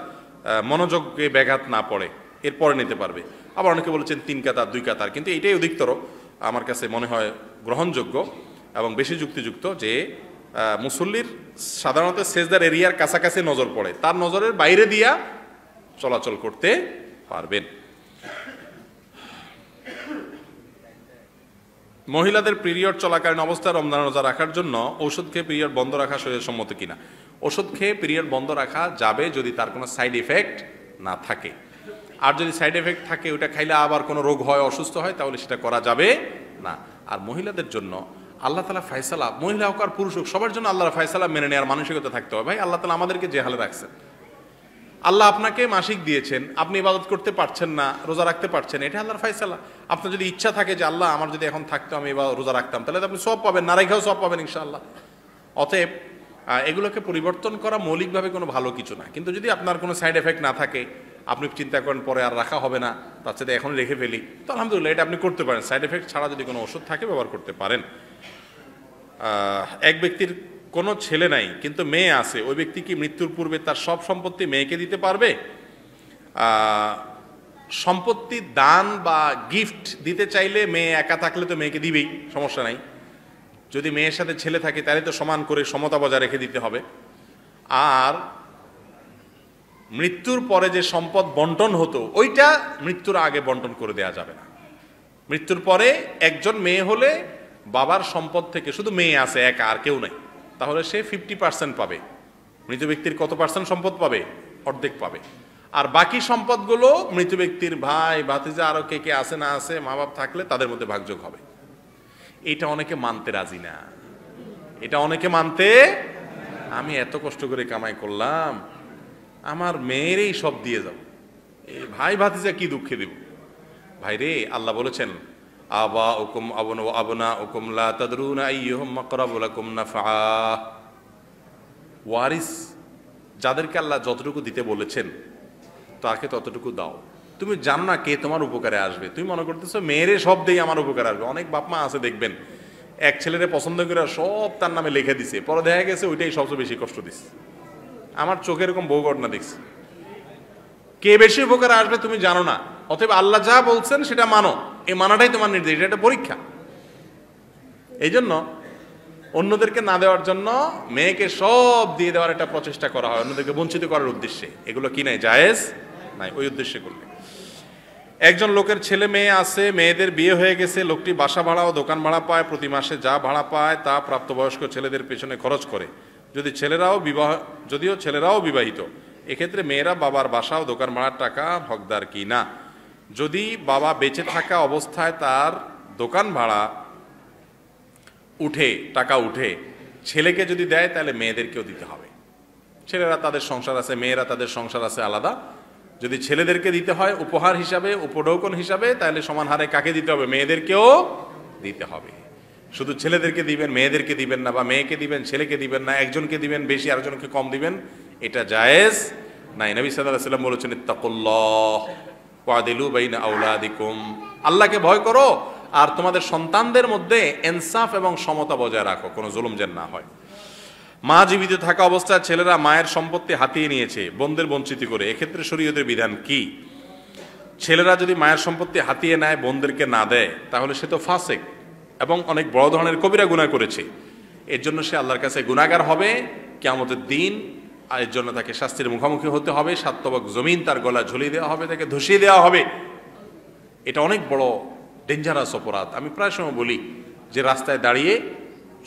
মনোযোগে ব্যাঘাত না পড়ে, এরপরে নিতে পারবে। আবার অনেকে বলেছেন 3 কাতার 2 কাতার, কিন্তু এটাই অধিকতর আমার কাছে মনে হয় গ্রহণযোগ্য এবং বেশি যুক্তিযুক্ত যে মুসল্লির সাধারণত সেজদার এরিয়ার কাছাকাছি নজর পড়ে, তার নজরের বাইরে দিয়া চলাচল করতে পারবেন। মহিলাদের পিরিয়ড চলাকালীন অবস্থায় রমজান রোজা রাখার জন্য ওষুধ খেয়ে পিরিয়ড বন্ধ রাখা শরীরের সম্মত কিনা? ওষুধ খেয়ে পিরিয়ড বন্ধ রাখা যাবে যদি তার কোনো সাইড এফেক্ট না থাকে। আর যদি সাইড এফেক্ট থাকে, ওটা খাইলে আবার কোনো রোগ হয়, অসুস্থ হয়, তাহলে সেটা করা যাবে না। আর মহিলাদের জন্য আল্লাহ তাআলা ফায়সালা, মহিলা হোক আর পুরুষ হোক, সবার জন্য আল্লাহর ফায়সালা মেনে নেওয়ার মানসিকতা থাকতে হবে। ভাই, আল্লাহ তাআলা আমাদেরকে যে হালে রাখছেন, আল্লাহ আপনাকে মাসিক দিয়েছেন, আপনি ইবাদত করতে পারছেন না, রোজা রাখতে পারছেন, এটা আল্লাহর ফায়সালা। আপনার যদি ইচ্ছা থাকে যে আল্লাহ আমার যদি এখন থাকতো আমি এবার রোজা রাখতাম, তাহলে আপনি সব পাবেন, না রেখেও সব পাবেন ইনশাআল্লাহ। অতএব এগুলোকে পরিবর্তন করা মৌলিকভাবে কোনো ভালো কিছু না। কিন্তু যদি আপনার কোনো সাইড এফেক্ট না থাকে, আপনি চিন্তা করেন পরে আর রাখা হবে না, তার সাথে এখন রেখে ফেলি, তো আলহামদুলিল্লাহ, এটা আপনি করতে পারেন। সাইড এফেক্ট ছাড়া যদি কোনো ওষুধ থাকে ব্যবহার করতে পারেন। এক ব্যক্তির কোনো ছেলে নাই কিন্তু মেয়ে আছে, ওই ব্যক্তি কি মৃত্যুর পূর্বে তার সব সম্পত্তি মেয়েকে দিতে পারবে? সম্পত্তি দান বা গিফট দিতে চাইলে মেয়ে একা থাকলে তো মেয়েকে দিবেই, সমস্যা নাই। যদি মেয়ের সাথে ছেলে থাকে তাহলে তো সমান করে সমতা বজায় রেখে দিতে হবে। আর মৃত্যুর পরে যে সম্পদ বন্টন হতো, ওইটা মৃত্যুর আগে বন্টন করে দেওয়া যাবে না। মৃত্যুর পরে একজন মেয়ে হলে বাবার সম্পদ থেকে শুধু মেয়ে আছে একা, আর কেউ নাই, তাহলে সে 50% পাবে। মৃত ব্যক্তির কত পার্সেন্ট সম্পদ পাবে? অর্ধেক পাবে। আর বাকি সম্পদগুলো মৃত ব্যক্তির ভাই ভাতিজা আরো কে কে আছে না আছে, মা বাপ থাকলে তাদের মধ্যে ভাগযোগ হবে। এটা অনেকে মানতে রাজি না, এটা অনেকে মানতে, আমি এত কষ্ট করে কামাই করলাম, আমার মেয়েরই সব দিয়ে যাব, এই ভাই ভাতিজা কি দুঃখে দেব? ভাই রে, আল্লাহ বলেছেন আবা উকুম আবনা উকুম লা তাদরুনা আইয়ুহুম আকরাবু লাকুম নাফআ। ওয়ারিস যাদেরকে আল্লাহ যতটুকু দিতে বলেছেন তাকে ততটুকু দাও। তুমি জানো না কে তোমার উপকারে আসবে, তুমি মনে করতেছো মেয়েরে সব দেই আমার উপকারে আসবে। অনেক বাপ মা আছে দেখবেন, এক ছেলেরে পছন্দ করে সব তার নামে লিখে দিছে, পরে দেখা গেছে ওইটাই সবচেয়ে বেশি কষ্ট দিচ্ছে। আমার চোখে এরকম বহু ঘটনা দেখছি। কে বেশি উপকারে আসবে তুমি জানো না, অতএব আল্লাহ যা বলছেন সেটা মানো, এই মানাটাই তোমার নির্দেশ, এটা একটা পরীক্ষা। এই জন্য অন্যদেরকে না দেওয়ার জন্য মেয়েকে সব দিয়ে দেওয়ার একটা প্রচেষ্টা করা হয়, অন্যদেরকে বঞ্চিত করার উদ্দেশ্যে। এগুলো কি নাই, জায়েজ নাই ওই উদ্দেশ্যে করলে। একজন লোকের ছেলে মেয়ে আছে, মেয়েদের বিয়ে হয়ে গেছে, লোকটি বাসা ভাড়া ও দোকান ভাড়া পায়, প্রতি মাসে যা ভাড়া পায় তা প্রাপ্তবয়স্ক ছেলেদের পেছনে খরচ করে। যদিও ছেলেরাও বিবাহিত, এক্ষেত্রে মেয়েরা বাবার বাসা ও দোকান ভাড়ার টাকা হকদার কি না? যদি বাবা বেঁচে থাকা অবস্থায় তার দোকান ভাড়া টাকা উঠে ছেলেকে যদি দেয়, তাহলে মেয়েদেরকেও দিতে হবে। ছেলেরা তাদের সংসার আছে, মেয়েরা তাদের সংসার আছে আলাদা। যদি ছেলেদেরকে দিতে হয় উপহার হিসাবে, উপঢৌকন হিসাবে, তাহলে সমান হারে কাকে দিতে হবে? মেয়েদেরকেও দিতে হবে। শুধু ছেলেদেরকে দিবেন, মেয়েদেরকে দিবেন না, বা মেয়েকে দিবেন ছেলেকে দিবেন না, একজনকে দিবেন বেশি আরেকজনকে কম দিবেন, এটা জায়েজ নাই। নবী সাল্লাল্লাহু আলাইহি ওয়াসাল্লাম বলেছেন ইত্তাকুল্লাহ ওয়াদিলু বাইনা আওলাদিকুম, আল্লাহকে ভয় করো আর তোমাদের সন্তানদের মধ্যে ইনসাফ এবং সমতা বজায় রাখো, কোনো জুলুম যেন না হয়। মা জীবিত থাকা অবস্থায় ছেলেরা মায়ের সম্পত্তি হাতিয়ে নিয়েছে বোনদের বঞ্চিত করে, এক্ষেত্রে শরীয়তের বিধান কি? ছেলেরা যদি মায়ের সম্পত্তি হাতিয়ে নেয়, বোনদেরকে না দেয়, তাহলে সে তো ফাসিক এবং অনেক বড় ধরনের কবিরা গুনাহ করেছে। এর জন্য সে আল্লাহর কাছে গুনাহগার হবে কিয়ামতের দিন। আর এর জন্য তাকে শাস্তির মুখোমুখি হতে হবে, 7 তবক জমিন তার গলা ঝুলিয়ে দেওয়া হবে, তাকে ধসিয়ে দেওয়া হবে। এটা অনেক বড় ডেঞ্জারাস অপরাধ। আমি প্রায় সময় বলি যে রাস্তায় দাঁড়িয়ে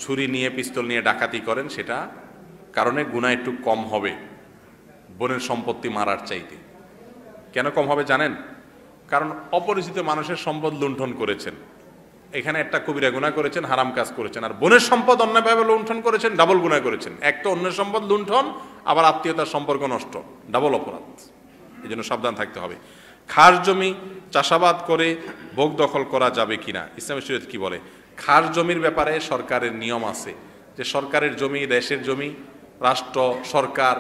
ছুরি নিয়ে পিস্তল নিয়ে ডাকাতি করেন, সেটা কারণে গুনাহ একটু কম হবে বোনের সম্পত্তি মারার চাইতে। কেন কম হবে জানেন? কারণ অপরিচিত মানুষের সম্পদ লুণ্ঠন করেছেন, এখানে একটা কবিরা গুনাহ করেছেন, হারাম কাজ করেছেন। আর বোনের সম্পদ অন্যায়ভাবে লুণ্ঠন করেছেন, ডাবল গুনাহ করেছেন। একটা অন্যের সম্পদ লুণ্ঠন, আবার আত্মীয়তার সম্পর্ক নষ্ট, ডাবল অপরাধ। এই জন্য সাবধান থাকতে হবে। খাস জমি চাষাবাদ করে ভোগ দখল করা যাবে কিনা, ইসলামী শরীয়ত কি বলে? খাস জমির ব্যাপারে সরকারের নিয়ম আছে যে সরকারের জমি, দেশের জমি রাষ্ট্র সরকার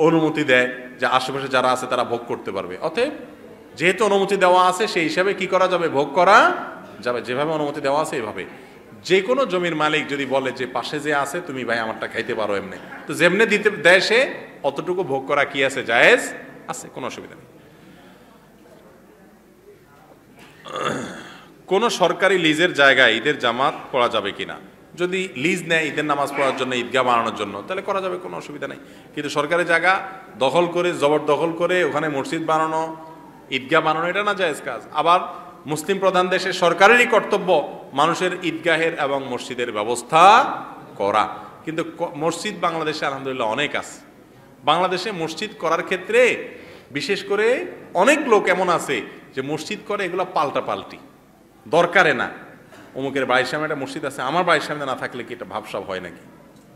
অনুমতি দেয় যে আশেপাশে যারা আছে তারা ভোগ করতে পারবে। অতএব যেহেতু অনুমতি দেওয়া আছে সেই হিসাবে কি করা যাবে? ভোগ করা যাবে, যেভাবে অনুমতি দেওয়া আছে এভাবে। যে কোনো জমির মালিক যদি বলে যে পাশে যে আছে তুমি ভাই আমারটা খাইতে পারো এমনি, তো যেমনি দিতে দেয় সে অতটুকু ভোগ করা কি আছে? জায়েজ আছে, কোনো অসুবিধা নেই। কোন সরকারি লিজের জায়গায় ঈদের জামাত পড়া যাবে কিনা? যদি লিজ নেয় ঈদের নামাজ পড়ার জন্য, ঈদগাহ বানানোর জন্য, তাহলে করা যাবে, কোনো অসুবিধা নেই। কিন্তু সরকারি জায়গা দখল করে, জবরদখল করে ওখানে মসজিদ বানানো, ঈদগাহ বানানো, এটা না জায়েজ কাজ। আবার মুসলিম প্রধান দেশে সরকারেরই কর্তব্য মানুষের ঈদগাহের এবং মসজিদের ব্যবস্থা করা। কিন্তু মসজিদ বাংলাদেশে আলহামদুলিল্লাহ অনেক আছে। বাংলাদেশে মসজিদ করার ক্ষেত্রে বিশেষ করে অনেক লোক এমন আছে যে মসজিদ করে এগুলো পাল্টাপাল্টি, দরকারে না। অমুকের বাড়ির সামনে একটা মসজিদ আছে, আমার বাড়ির সামনে না থাকলে কি এটা ভাবসাব হয় নাকি?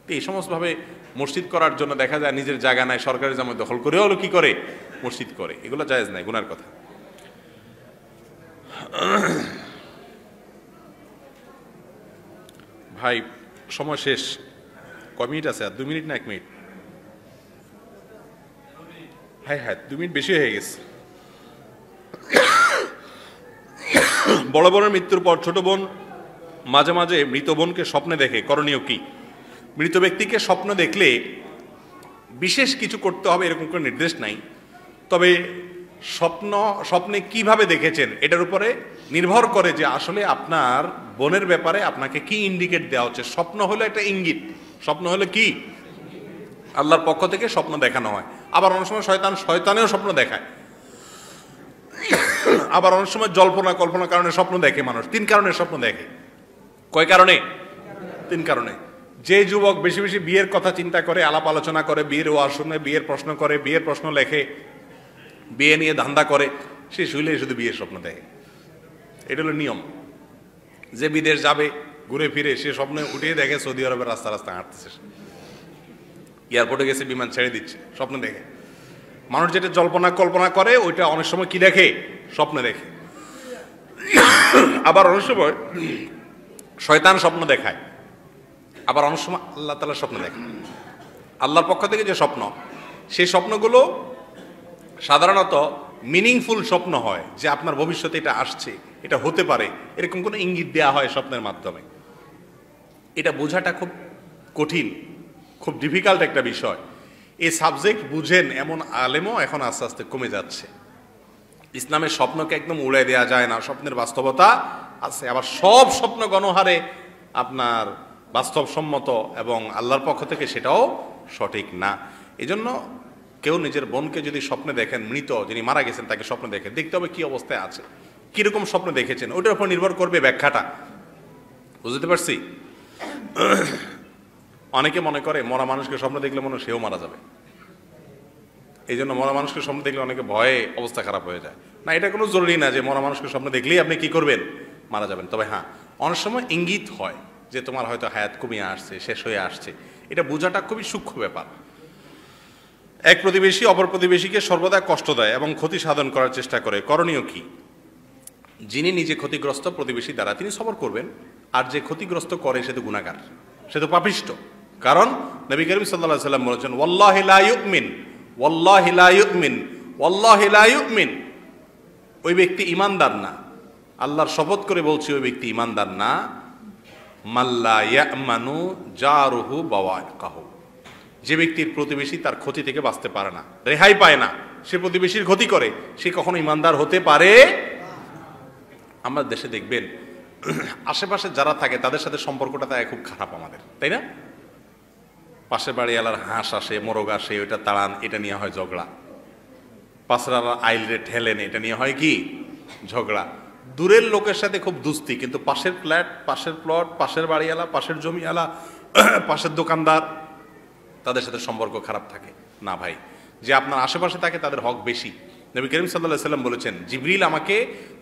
তো এই সমস্তভাবে মসজিদ করার জন্য দেখা যায় নিজের জায়গা নাই, সরকারি জায়গা দখল করেও হলো কি করে? মসজিদ করে। এগুলো জায়েজ নাই, গুনার কথা। ভাই সময় শেষ, কয় মিনিট আছে? আর 2 মিনিট না 1 মিনিট? হ্যাঁ হ্যাঁ, 2 মিনিট বেশি হয়ে গেছে। বড় বোনের মৃত্যুর পর ছোট বোন মাঝে মাঝে মৃত বোনকে স্বপ্নে দেখে, করণীয় কি? মৃত ব্যক্তিকে স্বপ্ন দেখলে বিশেষ কিছু করতে হবে এরকম কোনো নির্দেশ নাই। তবে স্বপ্নে কিভাবে দেখেছেন এটার উপরে নির্ভর করে যে আসলে আপনার বোনের ব্যাপারে আপনাকে কি ইন্ডিকেট দেওয়া হচ্ছে। স্বপ্ন হলো একটা ইঙ্গিত, স্বপ্ন হলো কি আল্লাহর পক্ষ থেকে স্বপ্ন দেখানো হয়। আবার অনেক সময় শয়তানেও স্বপ্ন দেখায়। আবার অনেক সময় কল্পনার কারণে স্বপ্ন দেখে মানুষ। 3 কারণে স্বপ্ন দেখে। কয় কারণে? 3 কারণে। যে যুবক বেশি বেশি বিয়ের কথা চিন্তা করে, আলাপ আলোচনা করে, বিয়ের ওয়াজ শুনে, বিয়ের প্রশ্ন করে, বিয়ের প্রশ্ন লেখে, বিয়ে নিয়ে ধান্দা করে, সে শুইলে শুধু বিয়ের স্বপ্ন দেখে। এটা হলো নিয়ম। যে বিদেশ যাবে ঘুরে ফিরে সে স্বপ্নে উঠিয়ে দেখে সৌদি আরবের রাস্তা রাস্তা হাঁটতেছে, এয়ারপোর্টে গেছে, বিমান ছেড়ে দিচ্ছে, স্বপ্ন দেখে। মানুষ যেটা কল্পনা করে ওইটা অনেক সময় কি দেখে? স্বপ্নে দেখে। আবার অনেক সময় শয়তান স্বপ্ন দেখায়, আবার অনেক সময় আল্লাহ তাআলা স্বপ্ন দেখে। আল্লাহর পক্ষ থেকে যে স্বপ্ন, সেই স্বপ্নগুলো সাধারণত মিনিংফুল স্বপ্ন হয়, যে আপনার ভবিষ্যতে এটা আসছে, এটা হতে পারে, এরকম কোনো ইঙ্গিত দেওয়া হয় স্বপ্নের মাধ্যমে। এটা বোঝাটা খুব কঠিন, খুব ডিফিকাল্ট একটা বিষয়। এই সাবজেক্ট বুঝেন এমন আলেমও এখন আস্তে আস্তে কমে যাচ্ছে। ইসলামের স্বপ্নকে একদম উড়াই দেওয়া যায় না, স্বপ্নের বাস্তবতা আছে। আবার সব স্বপ্ন গণহারে আপনার বাস্তবসম্মত এবং আল্লাহর পক্ষ থেকে সেটাও সঠিক না। এজন্য কেউ নিজের বোনকে যদি স্বপ্নে দেখেন, মৃত যিনি মারা গেছেন তাকে স্বপ্ন দেখেন, দেখতে হবে কি অবস্থায় আছে, কিরকম স্বপ্ন দেখেছেন, ওটার উপর নির্ভর করবে ব্যাখ্যাটা। বুঝতে পারছি? অনেকে মনে করে মরা মানুষকে স্বপ্ন দেখলে মনে সেও মারা যাবে, এই জন্য মরা মানুষকে স্বপ্ন দেখলে অনেকে ভয়ে অবস্থা খারাপ হয়ে যায়। না, এটা কোনো জরুরি না যে মরা মানুষকে স্বপ্ন দেখলেই আপনি কি করবেন? মারা যাবেন। তবে হ্যাঁ, অনেক সময় ইঙ্গিত হয় যে তোমার হয়তো হায়াত কমিয়ে আসছে, শেষ হয়ে আসছে। এটা বোঝাটা খুবই সূক্ষ্ম ব্যাপার। এক প্রতিবেশী অপর প্রতিবেশীকে সর্বদা কষ্ট দেয় এবং ক্ষতি সাধন করার চেষ্টা করে, করণীয় কি? যিনি নিজে ক্ষতিগ্রস্ত প্রতিবেশী দ্বারা তিনি সবর করবেন, আর যে ক্ষতিগ্রস্ত করে সে তো গুনাহগার, সে তো পাপিষ্ট। কারণ নবী করিম সাল্লাল্লাহু আলাইহি ওয়াসাল্লাম বলেছেন, ওয়াল্লাহি লা ইউমিন, ওয়াল্লাহি লা ইউমিন, ওয়াল্লাহি লা ইউমিন। ওই ব্যক্তি ঈমানদার না, আল্লাহর শপথ করে বলছি ওই ব্যক্তি ঈমানদার না। মাল্লা ইয়ামানু জারুহু বাওয়াকাহু, যে ব্যক্তির প্রতিবেশী তার ক্ষতি থেকে বাঁচতে পারে না, রেহাই পায় না, সে প্রতিবেশীর ক্ষতি করে, সে কখনো ঈমানদার হতে পারে। আমরা দেশে দেখবেন আশেপাশে যারা থাকে তাদের সাথে সম্পর্কটা তাই খুব খারাপ আমাদের, তাই না? পাশের বাড়ি এলার হাঁস আসে, মোরগ আসে, ওইটা তাড়ান, এটা নিয়ে হয় ঝগড়া। পাশের আইলে ঠেলেন, এটা নিয়ে হয় কি? ঝগড়া। দূরের লোকের সাথে খুব দুস্তি, কিন্তু পাশের ফ্ল্যাট, পাশের প্লট, পাশের বাড়িওয়ালা, পাশের জমিওয়ালা, পাশের দোকানদার, তাদের সাথে সম্পর্ক খারাপ থাকে না। ভাই, যে আপনার আশেপাশে থাকে তাদের হক বেশি, নবী করিম সাল্লাল্লাহু আলাইহি সাল্লাম বলেছেন, জিবরিল আমাকে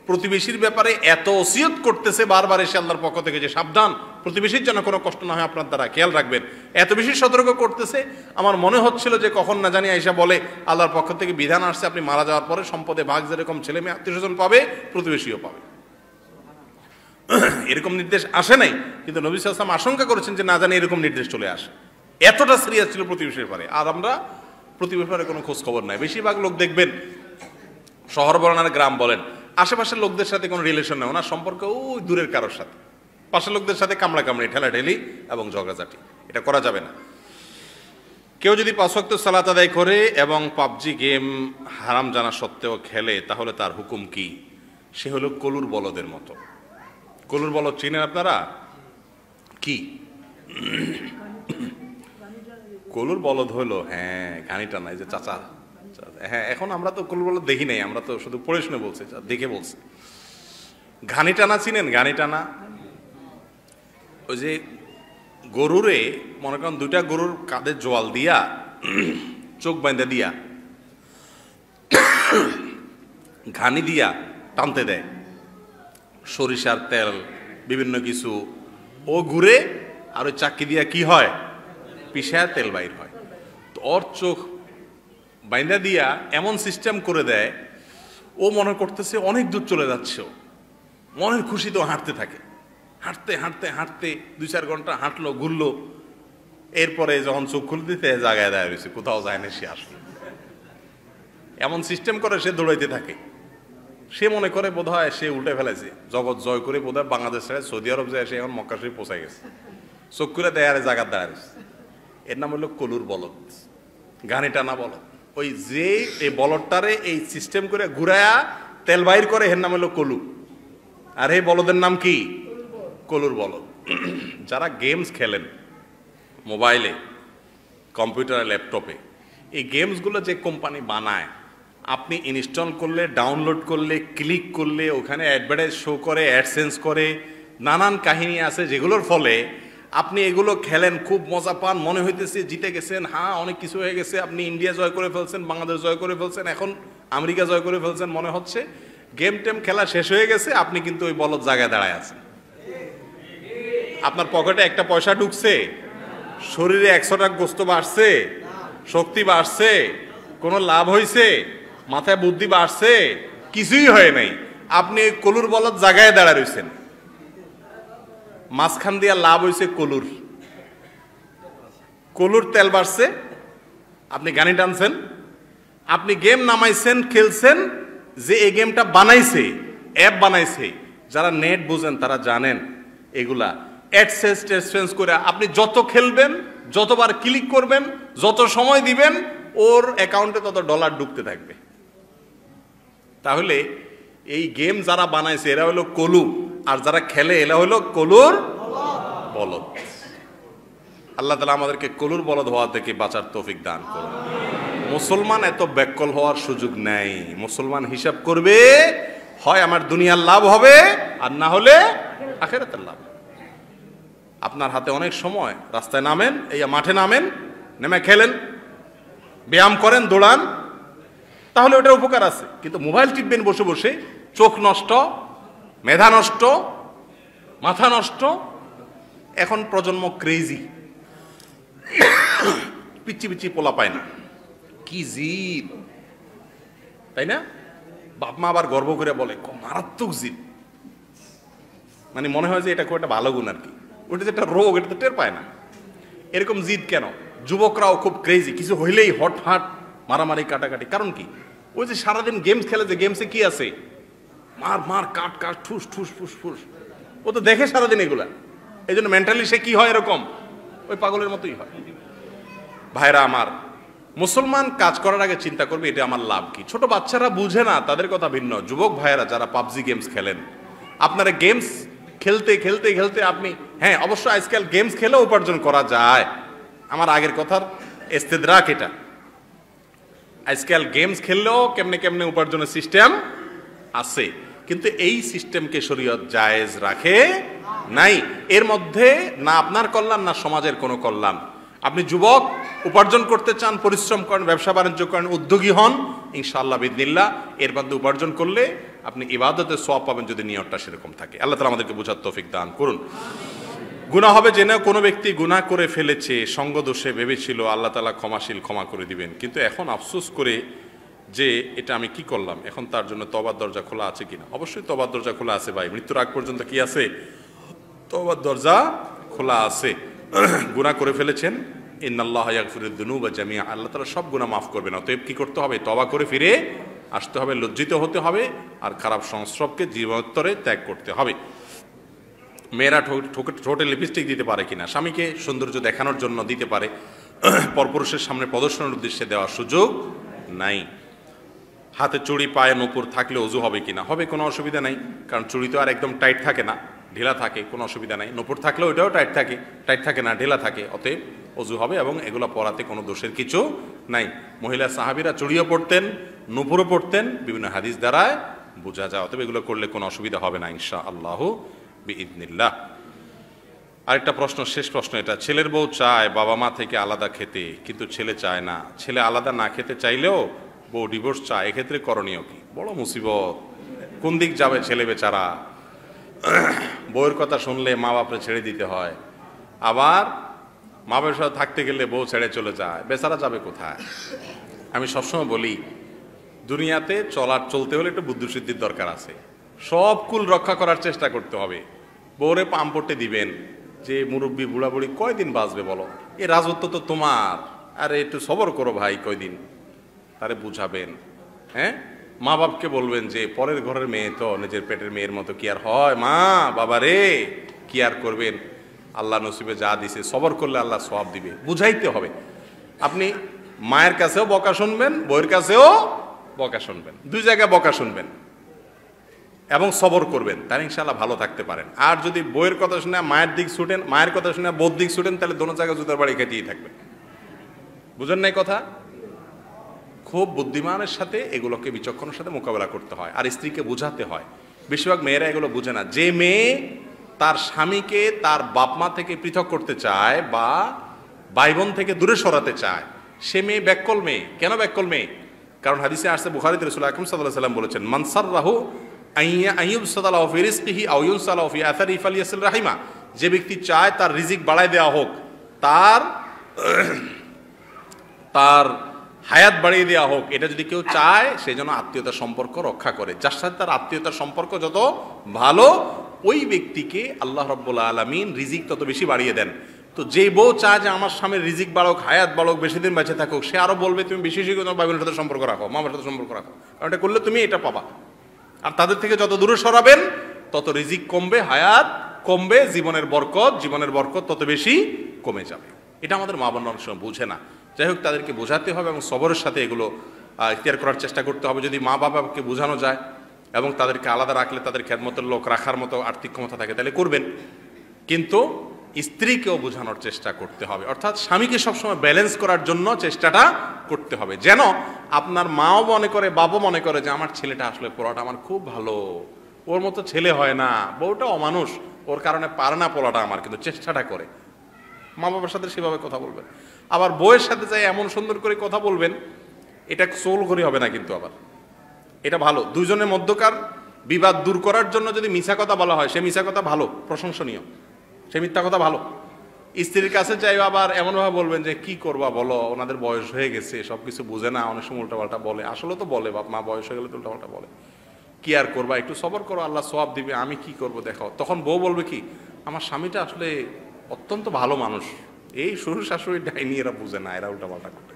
প্রতিবেশীর ব্যাপারে এত ওসিয়ত করতেছে বারবার এসে আল্লাহর পক্ষ থেকে, যে সাবধান, প্রতিবেশীর যেন কোনো কষ্ট না হয়, আপনার দ্বারা খেয়াল রাখবেন, এত বেশি সতর্ক করতেছে। আমার মনে হচ্ছিল যে কখন না জানি আয়েশা বলে আল্লাহর পক্ষ থেকে বিধান আসছে, আপনি মারা যাওয়ার পরে সম্পদে ভাগ যেরকম ছেলে মেয়ে আত্মীয় স্বজন পাবে, প্রতিবেশীও পাবে। এরকম নির্দেশ আসে নাই, কিন্তু নবী সাল্লাল্লাহু আলাইহি ওয়াসাল্লাম আশঙ্কা করেছেন যে না জানি এরকম নির্দেশ চলে আসে। এতটা সিরিয়াস ছিল প্রতিবেশীর ব্যাপারে। আর আমরা প্রতিবেশীর ব্যাপারে কোনো খোঁজ খবর নাই। বেশিরভাগ লোক দেখবেন, শহর বলেন আর গ্রাম বলেন, আশেপাশের লোকদের সাথে কোনো রিলেশন নেই, ওনার সম্পর্ক ওই দূরের কারোর সাথে, পাশের লোকদের সাথে কামড়াকামড়ি, ঠেলাঠেলি এবং ঝগড়াঝাটি, এটা করা যাবে না। কেউ যদি 5 ওয়াক্ত সালাত আদায় করে এবং পাবজি গেম হারাম জানা সত্ত্বেও খেলে, তাহলে তার হুকুম কি? সে হলো কলুর বলদের মতো। কলুর বলদ চিনেন আপনারা? কি কলুর বলদ হলো? হ্যাঁ, ঘানিটা নাই যে চাচা, হ্যাঁ, এখন আমরা তো কলুর বলদ দেখি নাই, আমরা তো শুধু পড়ে শুনে বলছি, দেখে বলছি। ঘানি টানা চিনেন? ঘানি টানা ওই যে গরুরে মনে করেন 2টা গরুর কাঁধে জোয়াল দিয়া চোখ বাঁধা দিয়া ঘানি দিয়া টানতে দেয়, সরিষার তেল বিভিন্ন কিছু, ও ঘুরে আর ওই চাক্কি দিয়া কি হয়, পিষায় তেল বাইর হয়। তো ওর চোখ বাইন্দা দিয়া এমন সিস্টেম করে দেয়, ও মনে করতেছে অনেক দূর চলে যাচ্ছে, ও মনের খুশি তো হাঁটতে থাকে, হাঁটতে হাঁটতে হাঁটতে 2-4 ঘন্টা হাঁটলো, ঘুরলো, এরপরে যখন চোখ খুলে দিতে জায়গায় দেয় রয়েছে, কোথাও যায় না, সে আসলো। এমন সিস্টেম করে সে দৌড়াইতে থাকে। সে মনে করে বোধ হয় সে উল্টে ফেলেছে, জগৎ জয় করে বোধ হয় বাংলাদেশ ছেড়ে সৌদি আরব যায়, সে এখন মক্কা শরীফ পৌঁছায় গেছে, চোখ করে দেয় আর জায়গার দাঁড়ায়। এর নাম হলো কলুর বলদ, ঘানি টানা বলদ। ওই যে এই বলদটারে এই সিস্টেম করে ঘুরায়া তেল বাইর করে, এর নাম হলো কলু। আর এই বলদের নাম কি? কলুর বলদ। যারা গেমস খেলেন মোবাইলে, কম্পিউটারে, ল্যাপটপে, এই গেমসগুলো যে কোম্পানি বানায়, আপনি ইনস্টল করলে, ডাউনলোড করলে, ক্লিক করলে ওখানে অ্যাডভার্টাইজ শো করে, অ্যাডসেন্স করে, নানান কাহিনী আছে, যেগুলোর ফলে আপনি এগুলো খেলেন, খুব মজা পান, মনে হইতেছে জিতে গেছেন, হ্যাঁ অনেক কিছু হয়ে গেছে, আপনি ইন্ডিয়া জয় করে ফেলছেন, বাংলাদেশ জয় করে ফেলছেন, এখন আমেরিকা জয় করে ফেলছেন, মনে হচ্ছে গেম টেম খেলা শেষ হয়ে গেছে, আপনি কিন্তু ওই বলদ জায়গায় দাঁড়ায় আছেন। আপনার পকেটে একটা পয়সা ঢুকছে, শরীরে 100 টাকা গোস্ত বাড়ছে, শক্তি বাড়ছে, কোনো লাভ হয়েছে, মাথায় বুদ্ধি বাড়ছে, কিছুই হয় নাই, আপনি কলুর বলদ জায়গায় দাঁড়ায় রয়েছেন। মাঝখান দিয়া লাভ হয়েছে কলুর, কলুর তেল বাড়ছে, আপনি গানি টানছেন, আপনি গেম নামাইছেন, খেলছেন। যে এই গেমটা বানাইছে, অ্যাপ বানাইছে, যারা নেট বুঝেন তারা জানেন এগুলা অ্যাডসেন্স করে আপনি যত খেলবেন, যতবার ক্লিক করবেন, যত সময় দিবেন, ওর অ্যাকাউন্টে তত ডলার ঢুকতে থাকবে। তাহলে এই গেম যারা বানাইছে এরা হলো কলু, আর যারা খেলে এরা হলো কলুর বলদ। আল্লাহ তাআলা আমাদেরকে কলুর বলদ হওয়া থেকে বাঁচার তৌফিক দান করুন। মুসলমান এত ব্যাককল হওয়ার সুযোগ নেই। মুসলমান হিসাব করবে, হয় আমার দুনিয়ার লাভ হবে, আর না হলে আখিরাতের লাভ। আপনার হাতে অনেক সময়, রাস্তায় নামেন, এই মাঠে নামেন, নেমে খেলেন, ব্যায়াম করেন, দৌড়ান, তাহলে ওটার উপকার আছে। কিন্তু মোবাইল টিপবেন বসে বসে, চোখ নষ্ট, মেধা নষ্ট, মাথা নষ্ট। এখন প্রজন্ম ক্রেজি, পিচ্ছি পিচ্ছি পোলা পায় না, কি জিদ, তাই না? বাপ মা আবার গর্ব করে বলে মারাত্মক জিদ, মানে মনে হয় যে এটা খুব একটা ভালো গুণ আর কি, ওটা যে একটা রোগ, এটা তো টের পায় না। এরকম জিদ কেন? যুবকরাও খুব ক্রেজি, কিছু হইলেই হটহাট মারামারি, কাটাকাটি। কারণ কি? ওই যে সারাদিন গেমস খেলে, যে গেমসে কি আছে, মার মার, কাট কাট, ঠুস ঠুস ফুস ফুস, ও তো দেখে সারাদিন এগুলা, এই জন্য মেন্টালি সে কি হয়, এরকম ওই পাগলের মতোই হয়। ভাইরা আমার, মুসলমান কাজ করার আগে চিন্তা করবে এটা আমার লাভ কি। ছোট বাচ্চারা বুঝে না, তাদের কথা ভিন্ন। যুবক ভাইয়েরা যারা পাবজি গেমস খেলেন, আপনারা গেমস খেলতে খেলতে খেলতে আপনি, হ্যাঁ অবশ্য আজকাল গেমস খেলে উপার্জন করা যায়, আমার আগের কথার ইস্তেদরাক এটা। আজকাল গেমস খেললেও কেমনে কেমনে উপার্জনের সিস্টেম আছে, কিন্তু এই সিস্টেমকে শরীয়ত জায়েজ রাখে নাই। এর মধ্যে না আপনার কল্যাণ, না সমাজের কোনো কল্যাণ। আপনি যুবক, উপার্জন করতে চান, পরিশ্রম করেন, ব্যবসা বাণিজ্য করেন, উদ্যোগী হন, ইনশাআল্লাহ বিদিনিল্লাহ এর মধ্যে উপার্জন করলে আপনি ইবাদতের সওয়াব পাবেন যদি নিয়তটা সেরকম থাকে। আল্লাহ তাআলা আমাদেরকে বোঝার তৌফিক দান করুন। গুনাহ হবে জেনে কোনো ব্যক্তি গুনাহ করে ফেলেছে, সঙ্গ দোষে ভেবেছিল আল্লাহ তাআলা ক্ষমাশীল, ক্ষমা করে দিবেন, কিন্তু এখন আফসোস করে যে এটা আমি কি করলাম, এখন তার জন্য তওবার দরজা খোলা আছে কিনা? অবশ্যই তওবার দরজা খোলা আছে ভাই, মৃত্যুর আগ পর্যন্ত কি আছে? তওবার দরজা খোলা আছে। গুনাহ করে ফেলেছেন, ইন্নাল্লাহা ইয়াগফিরুদ যুনুবা জামিআ, আল্লাহ তাআলা সব গুনাহ মাফ করবেন। অতএব কি করতে হবে? তওবা করে ফিরে আসতে হবে, লজ্জিত হতে হবে, আর খারাপ সংস্রবকে জীবনোত্তরে ত্যাগ করতে হবে। মেয়েরা ঠোঁটে লিপস্টিক দিতে পারে কিনা? স্বামীকে সৌন্দর্য দেখানোর জন্য দিতে পারে, পরপুরুষের সামনে প্রদর্শনের উদ্দেশ্যে দেওয়ার সুযোগ নাই। হাতে চুড়ি, পায়ে নূপুর থাকলে অজু হবে কিনা? হবে, কোনো অসুবিধা নাই, কারণ চুড়ি তো আর একদম টাইট থাকে না, ঢিলা থাকে, কোনো অসুবিধা নাই। নূপুর থাকলে ওইটাও টাইট থাকে না, ঢিলা থাকে, অতএব অজু হবে এবং এগুলো পরাতে কোনো দোষের কিছু নাই। মহিলা সাহাবীরা চুড়িও পরতেন, নূপুরও পরতেন, বিভিন্ন হাদিস দ্বারায় বোঝা যায়, অতএব এগুলো করলে কোনো অসুবিধা হবে না ইনশাআল্লাহ বিইذনিল্লাহ। আরেকটা প্রশ্ন, শেষ প্রশ্ন এটা। ছেলের বউ চায় বাবা মা থেকে আলাদা খেতে, কিন্তু ছেলে চায় না। ছেলে আলাদা না খেতে চাইলেও বউ ডিভোর্স চায়, এক্ষেত্রে করণীয় কি? বড় মুসিবত, কোন দিক যাবে ছেলে বেচারা? বউয়ের কথা শুনলে মা বাপরে ছেড়ে দিতে হয়, আবার মা বাপের সাথে থাকতে গেলে বউ ছেড়ে চলে যায়, বেচারা যাবে কোথায়? আমি সবসময় বলি, দুনিয়াতে চলতে হলে একটু বুদ্ধিশুদ্ধির দরকার আছে। সব কুল রক্ষা করার চেষ্টা করতে হবে। বউরে পাম পড়তে দিবেন যে মুরব্বী বুড়া বুড়ি কয়দিন বাঁচবে বলো, এ রাজত্ব তো তোমার, আরে একটু সবর করো ভাই কয়দিন, তারে বুঝাবেন। হ্যাঁ, মা বাপকে বলবেন যে পরের ঘরের মেয়ে তো নিজের পেটের মেয়ের মতো কি আর হয়, মা বাবা রে কি আর করবেন, আল্লাহ নসিবে যা দিছে, সবর করলে আল্লাহ সওয়াব দিবে, বুঝাইতে হবে। আপনি মায়ের কাছেও বকা শুনবেন, বউয়ের কাছেও বকা শুনবেন, দুই জায়গায় বকা শুনবেন এবং সবর করবেন, তাহলে ইনশাআল্লাহ ভালো থাকতে পারেন। আর যদি বইয়ের কথা শুনে মায়ের দিক ছুটেন, মায়ের কথা শুনে বউর দিক ছুটেন, তাহলে দোনো জায়গায় জুতার বাড়ি খেতেই থাকবেন। বুঝেন নাই কথা? খুব বুদ্ধিমানের সাথে এগুলোকে বিচক্ষণের সাথে মোকাবেলা করতে হয়, আর স্ত্রীকে বোঝাতে হয়। বেশিরভাগ মেয়েরা এগুলো বুঝে না। যে মেয়ে তার স্বামীকে তার বাপ মা থেকে পৃথক করতে চায় বা ভাই বোন থেকে দূরে সরাতে চায়, সে মেয়ে ব্যাককল মেয়ে। কেন ব্যাককল মেয়ে? কারণ হাদিসে আসছে, বুখারীতে রাসূল আকরাম সাল্লাল্লাহু আলাইহি ওয়াসাল্লাম বলেছেন, মান সাররাহু আইয়ুবসাদালাহু ফি রিজকিহি আও ইউনসালাহু ফি আথারিহি ফালিয়াসিল রাহিমা। যে ব্যক্তি চায় তার রিজিক বাড়ায় দেওয়া হোক, তার হায়াত বাড়িয়ে দেওয়া হোক, এটা যদি কেউ চায়, সেই জন্য আত্মীয়তার সম্পর্ক রক্ষা করে। যার সাথে তার আত্মীয়তার সম্পর্ক যত ভালো, ওই ব্যক্তিকে আল্লাহ রাব্বুল আলামিন রিজিক তত বেশি বাড়িয়ে দেন। তো যে বউ চায় যে আমার স্বামীর রিজিক বাড়ুক, হায়াত বাড়ুক, বেশি দিন বেঁচে থাকুক, সে আরো বলবে তুমি বেশি বেশি তোমার ভাই বোনের সাথে সম্পর্ক রাখো, মা বাবার সাথে সম্পর্ক রাখো, কারণ এটা করলে তুমি এটা পাবা। আর তাদের থেকে যত দূরে সরাবেন তত রিজিক কমবে, হায়াত কমবে, জীবনের বরকত তত বেশি কমে যাবে। এটা আমাদের মা বোনরা অনেক সময় বুঝে না। যাই হোক, তাদেরকে বোঝাতে হবে এবং সবরের সাথে এগুলো ইখতিয়ার করার চেষ্টা করতে হবে। যদি মা বাবাকে বোঝানো যায় এবং তাদেরকে আলাদা রাখলে তাদের খেদমতের লোক রাখার মতো আর্থিক ক্ষমতা থাকে, তাহলে করবেন। কিন্তু স্ত্রীকেও বোঝানোর চেষ্টা করতে হবে, অর্থাৎ স্বামীকে সবসময় ব্যালেন্স করার জন্য চেষ্টাটা করতে হবে, যেন আপনার মাও মনে করে, বাবা মনে করে যে আমার ছেলেটা আসলে পোলাটা আমার খুব ভালো, ওর মতো ছেলে হয় না, বউটা অমানুষ, ওর কারণে পারে না পোলাটা আমার, কিন্তু চেষ্টাটা করে। মা বাবার সাথে সেভাবে কথা বলবেন। আবার বউয়ের সাথে যাই এমন সুন্দর করে কথা বলবেন, এটা সোল করে হবে না, কিন্তু আবার এটা ভালো। দুইজনের মধ্যকার বিবাদ দূর করার জন্য যদি মিথ্যা কথা বলা হয়, সে মিথ্যা কথা ভালো, প্রশংসনীয়, সে মিথ্যা কথা ভালো। স্ত্রীর কাছে চাই আবার এমনভাবে বলবেন যে কি করবা বলো, ওনাদের বয়স হয়ে গেছে, সবকিছু বুঝে না, অনেক সময় উল্টাপাল্টা বলে, আসলে তো বলে, বাপ মা বয়স হয়ে গেলে তো উল্টাপাল্টা বলে, কি আর করবা, একটু সবর করো, আল্লাহ সওয়াব দিবে, আমি কি করব দেখো। তখন বউ বলবে কি, আমার স্বামীটা আসলে অত্যন্ত ভালো মানুষ, এই শ্বশুর শাশুড়ি ডাইনি, এরা বুঝে না, এরা উল্টাপাল্টা করে।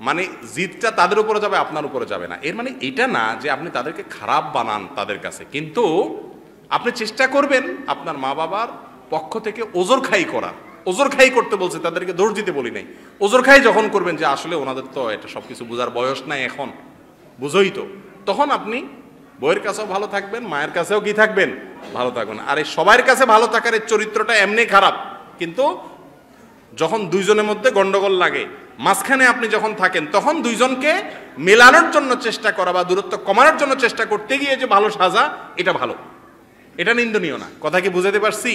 মানে জিদটা তাদের উপরে যাবে, আপনার উপরে যাবে না। এর মানে এটা না যে আপনি তাদেরকে খারাপ বানান তাদের কাছে, কিন্তু আপনি চেষ্টা করবেন আপনার মা বাবার পক্ষ থেকে ওজর খাই করার। ওজর খাই করতে বলছে, তাদেরকে দোষ দিতে বলি নাই। ওজর খাই যখন করবেন যে আসলে ওনাদের তো এটা সবকিছু বোঝার বয়স নাই এখন, বুঝোই তো, তখন আপনি বউয়ের কাছেও ভালো থাকবেন, মায়ের কাছেও কি থাকবেন, ভালো থাকবেন। আর এই সবার কাছে ভালো থাকার এই চরিত্রটা এমনি খারাপ, কিন্তু যখন দুইজনের মধ্যে গন্ডগোল লাগে, মাঝখানে আপনি যখন থাকেন, তখন দুইজনকে মেলানোর জন্য চেষ্টা করা বা দূরত্ব কমানোর জন্য চেষ্টা করতে গিয়ে যে ভালো সাজা, এটা ভালো, এটা নিন্দনীয় না। কথা কি বুঝাতে পারছি?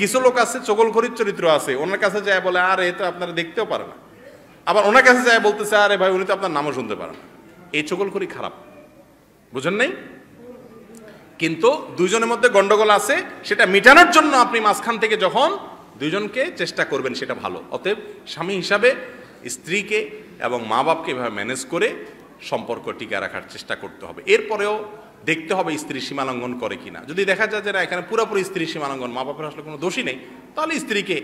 কিছু লোক আছে চগলখড়ির চরিত্র আছে, ওনার কাছে যায় বলে আরে এ তো আপনারা দেখতেও পারে না, আবার ওনার কাছে যায় বলতেছে আরে ভাই উনি তো আপনার নামও শুনতে পারে না। এই চগলখড়ি খারাপ, বুঝেন নাই? কিন্তু দুইজনের মধ্যে গন্ডগোল আছে, সেটা মিটানোর জন্য আপনি মাঝখান থেকে যখন দুইজনকে চেষ্টা করবেন সেটা ভালো। অতএব স্বামী হিসাবে স্ত্রীকে এবং মা বাপকে এভাবে ম্যানেজ করে সম্পর্ক টিকে রাখার চেষ্টা করতে হবে। এরপরেও দেখতে হবে স্ত্রী সীমালঙ্ঘন করে কিনা। যদি দেখা যায় যে না এখানে পুরোপুরি স্ত্রী সীমালঙ্ঘন, মা বাপের আসলে কোনো দোষই নেই, তাহলে স্ত্রীকে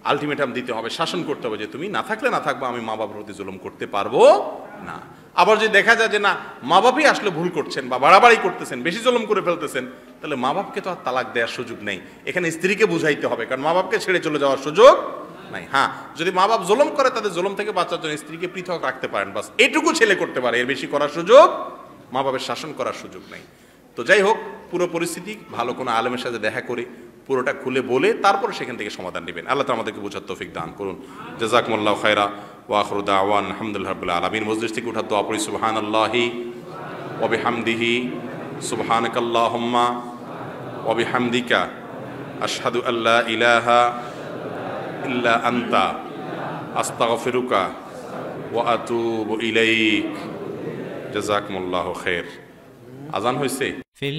আলটিমেটাম দিতে হবে, শাসন করতে হবে যে তুমি না থাকলে না থাকবো, আমি মা বাবার প্রতি জুলুম করতে পারবো না। আবার যদি দেখা যায় যে না মা বাপই আসলে ভুল করছেন বা বাড়াবাড়ি করতেছেন, বেশি জুলুম করে ফেলতেছেন, তাহলে মা বাপকে তো আর তালাক দেওয়ার সুযোগ নেই, এখানে স্ত্রীকে বুঝাইতে হবে, কারণ মা বাপকে ছেড়ে চলে যাওয়ার সুযোগ নাই। হ্যাঁ, যদি মা বাপ জুলুম করে তাদের জুলুম থেকে বাঁচার জন্য স্ত্রীকে পৃথক রাখতে পারেন, বাস এটুকু ছেলে করতে পারে, এর বেশি করার সুযোগ, মা বাপের শাসন করার সুযোগ নেই। তো যাই হোক, পুরো পরিস্থিতি ভালো কোনো আলেমের সাথে দেখা করে পুরোটা খুলে বলে তারপর সেখান থেকে সমাধান নেবেন। আল্লাহ তাআলা আমাদেরকে বোঝার তৌফিক দান করুন। জাযাকুমুল্লাহু খায়রা ওয়া আখিরু দাওয়ানা আলহামদুলিল্লাহি রাব্বিল আলামিন। মজলিস থেকে উঠার দোয়া পড়ি সুবহানাল্লাহি ওয়া বিহামদিহি সুবহানাকাল্লাহুম্মা ওয়া বিহামদিকা আশহাদু আল্লা ইলাহা ইল্লা আনতা আস্তাগফিরুকা ওয়া আতুবু ইলাইক। জাযাকুমুল্লাহু খায়র। আযান হইছে। في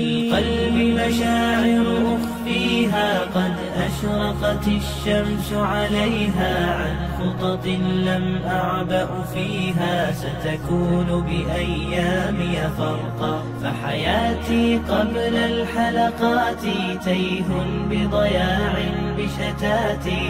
القلب مشاعر أخفيها قد أشرقت الشمس عليها عن خطط لم أعبأ فيها ستكون بأيامي فرقا فحياتي قبل الحلقات تيه بضياع بشتاتي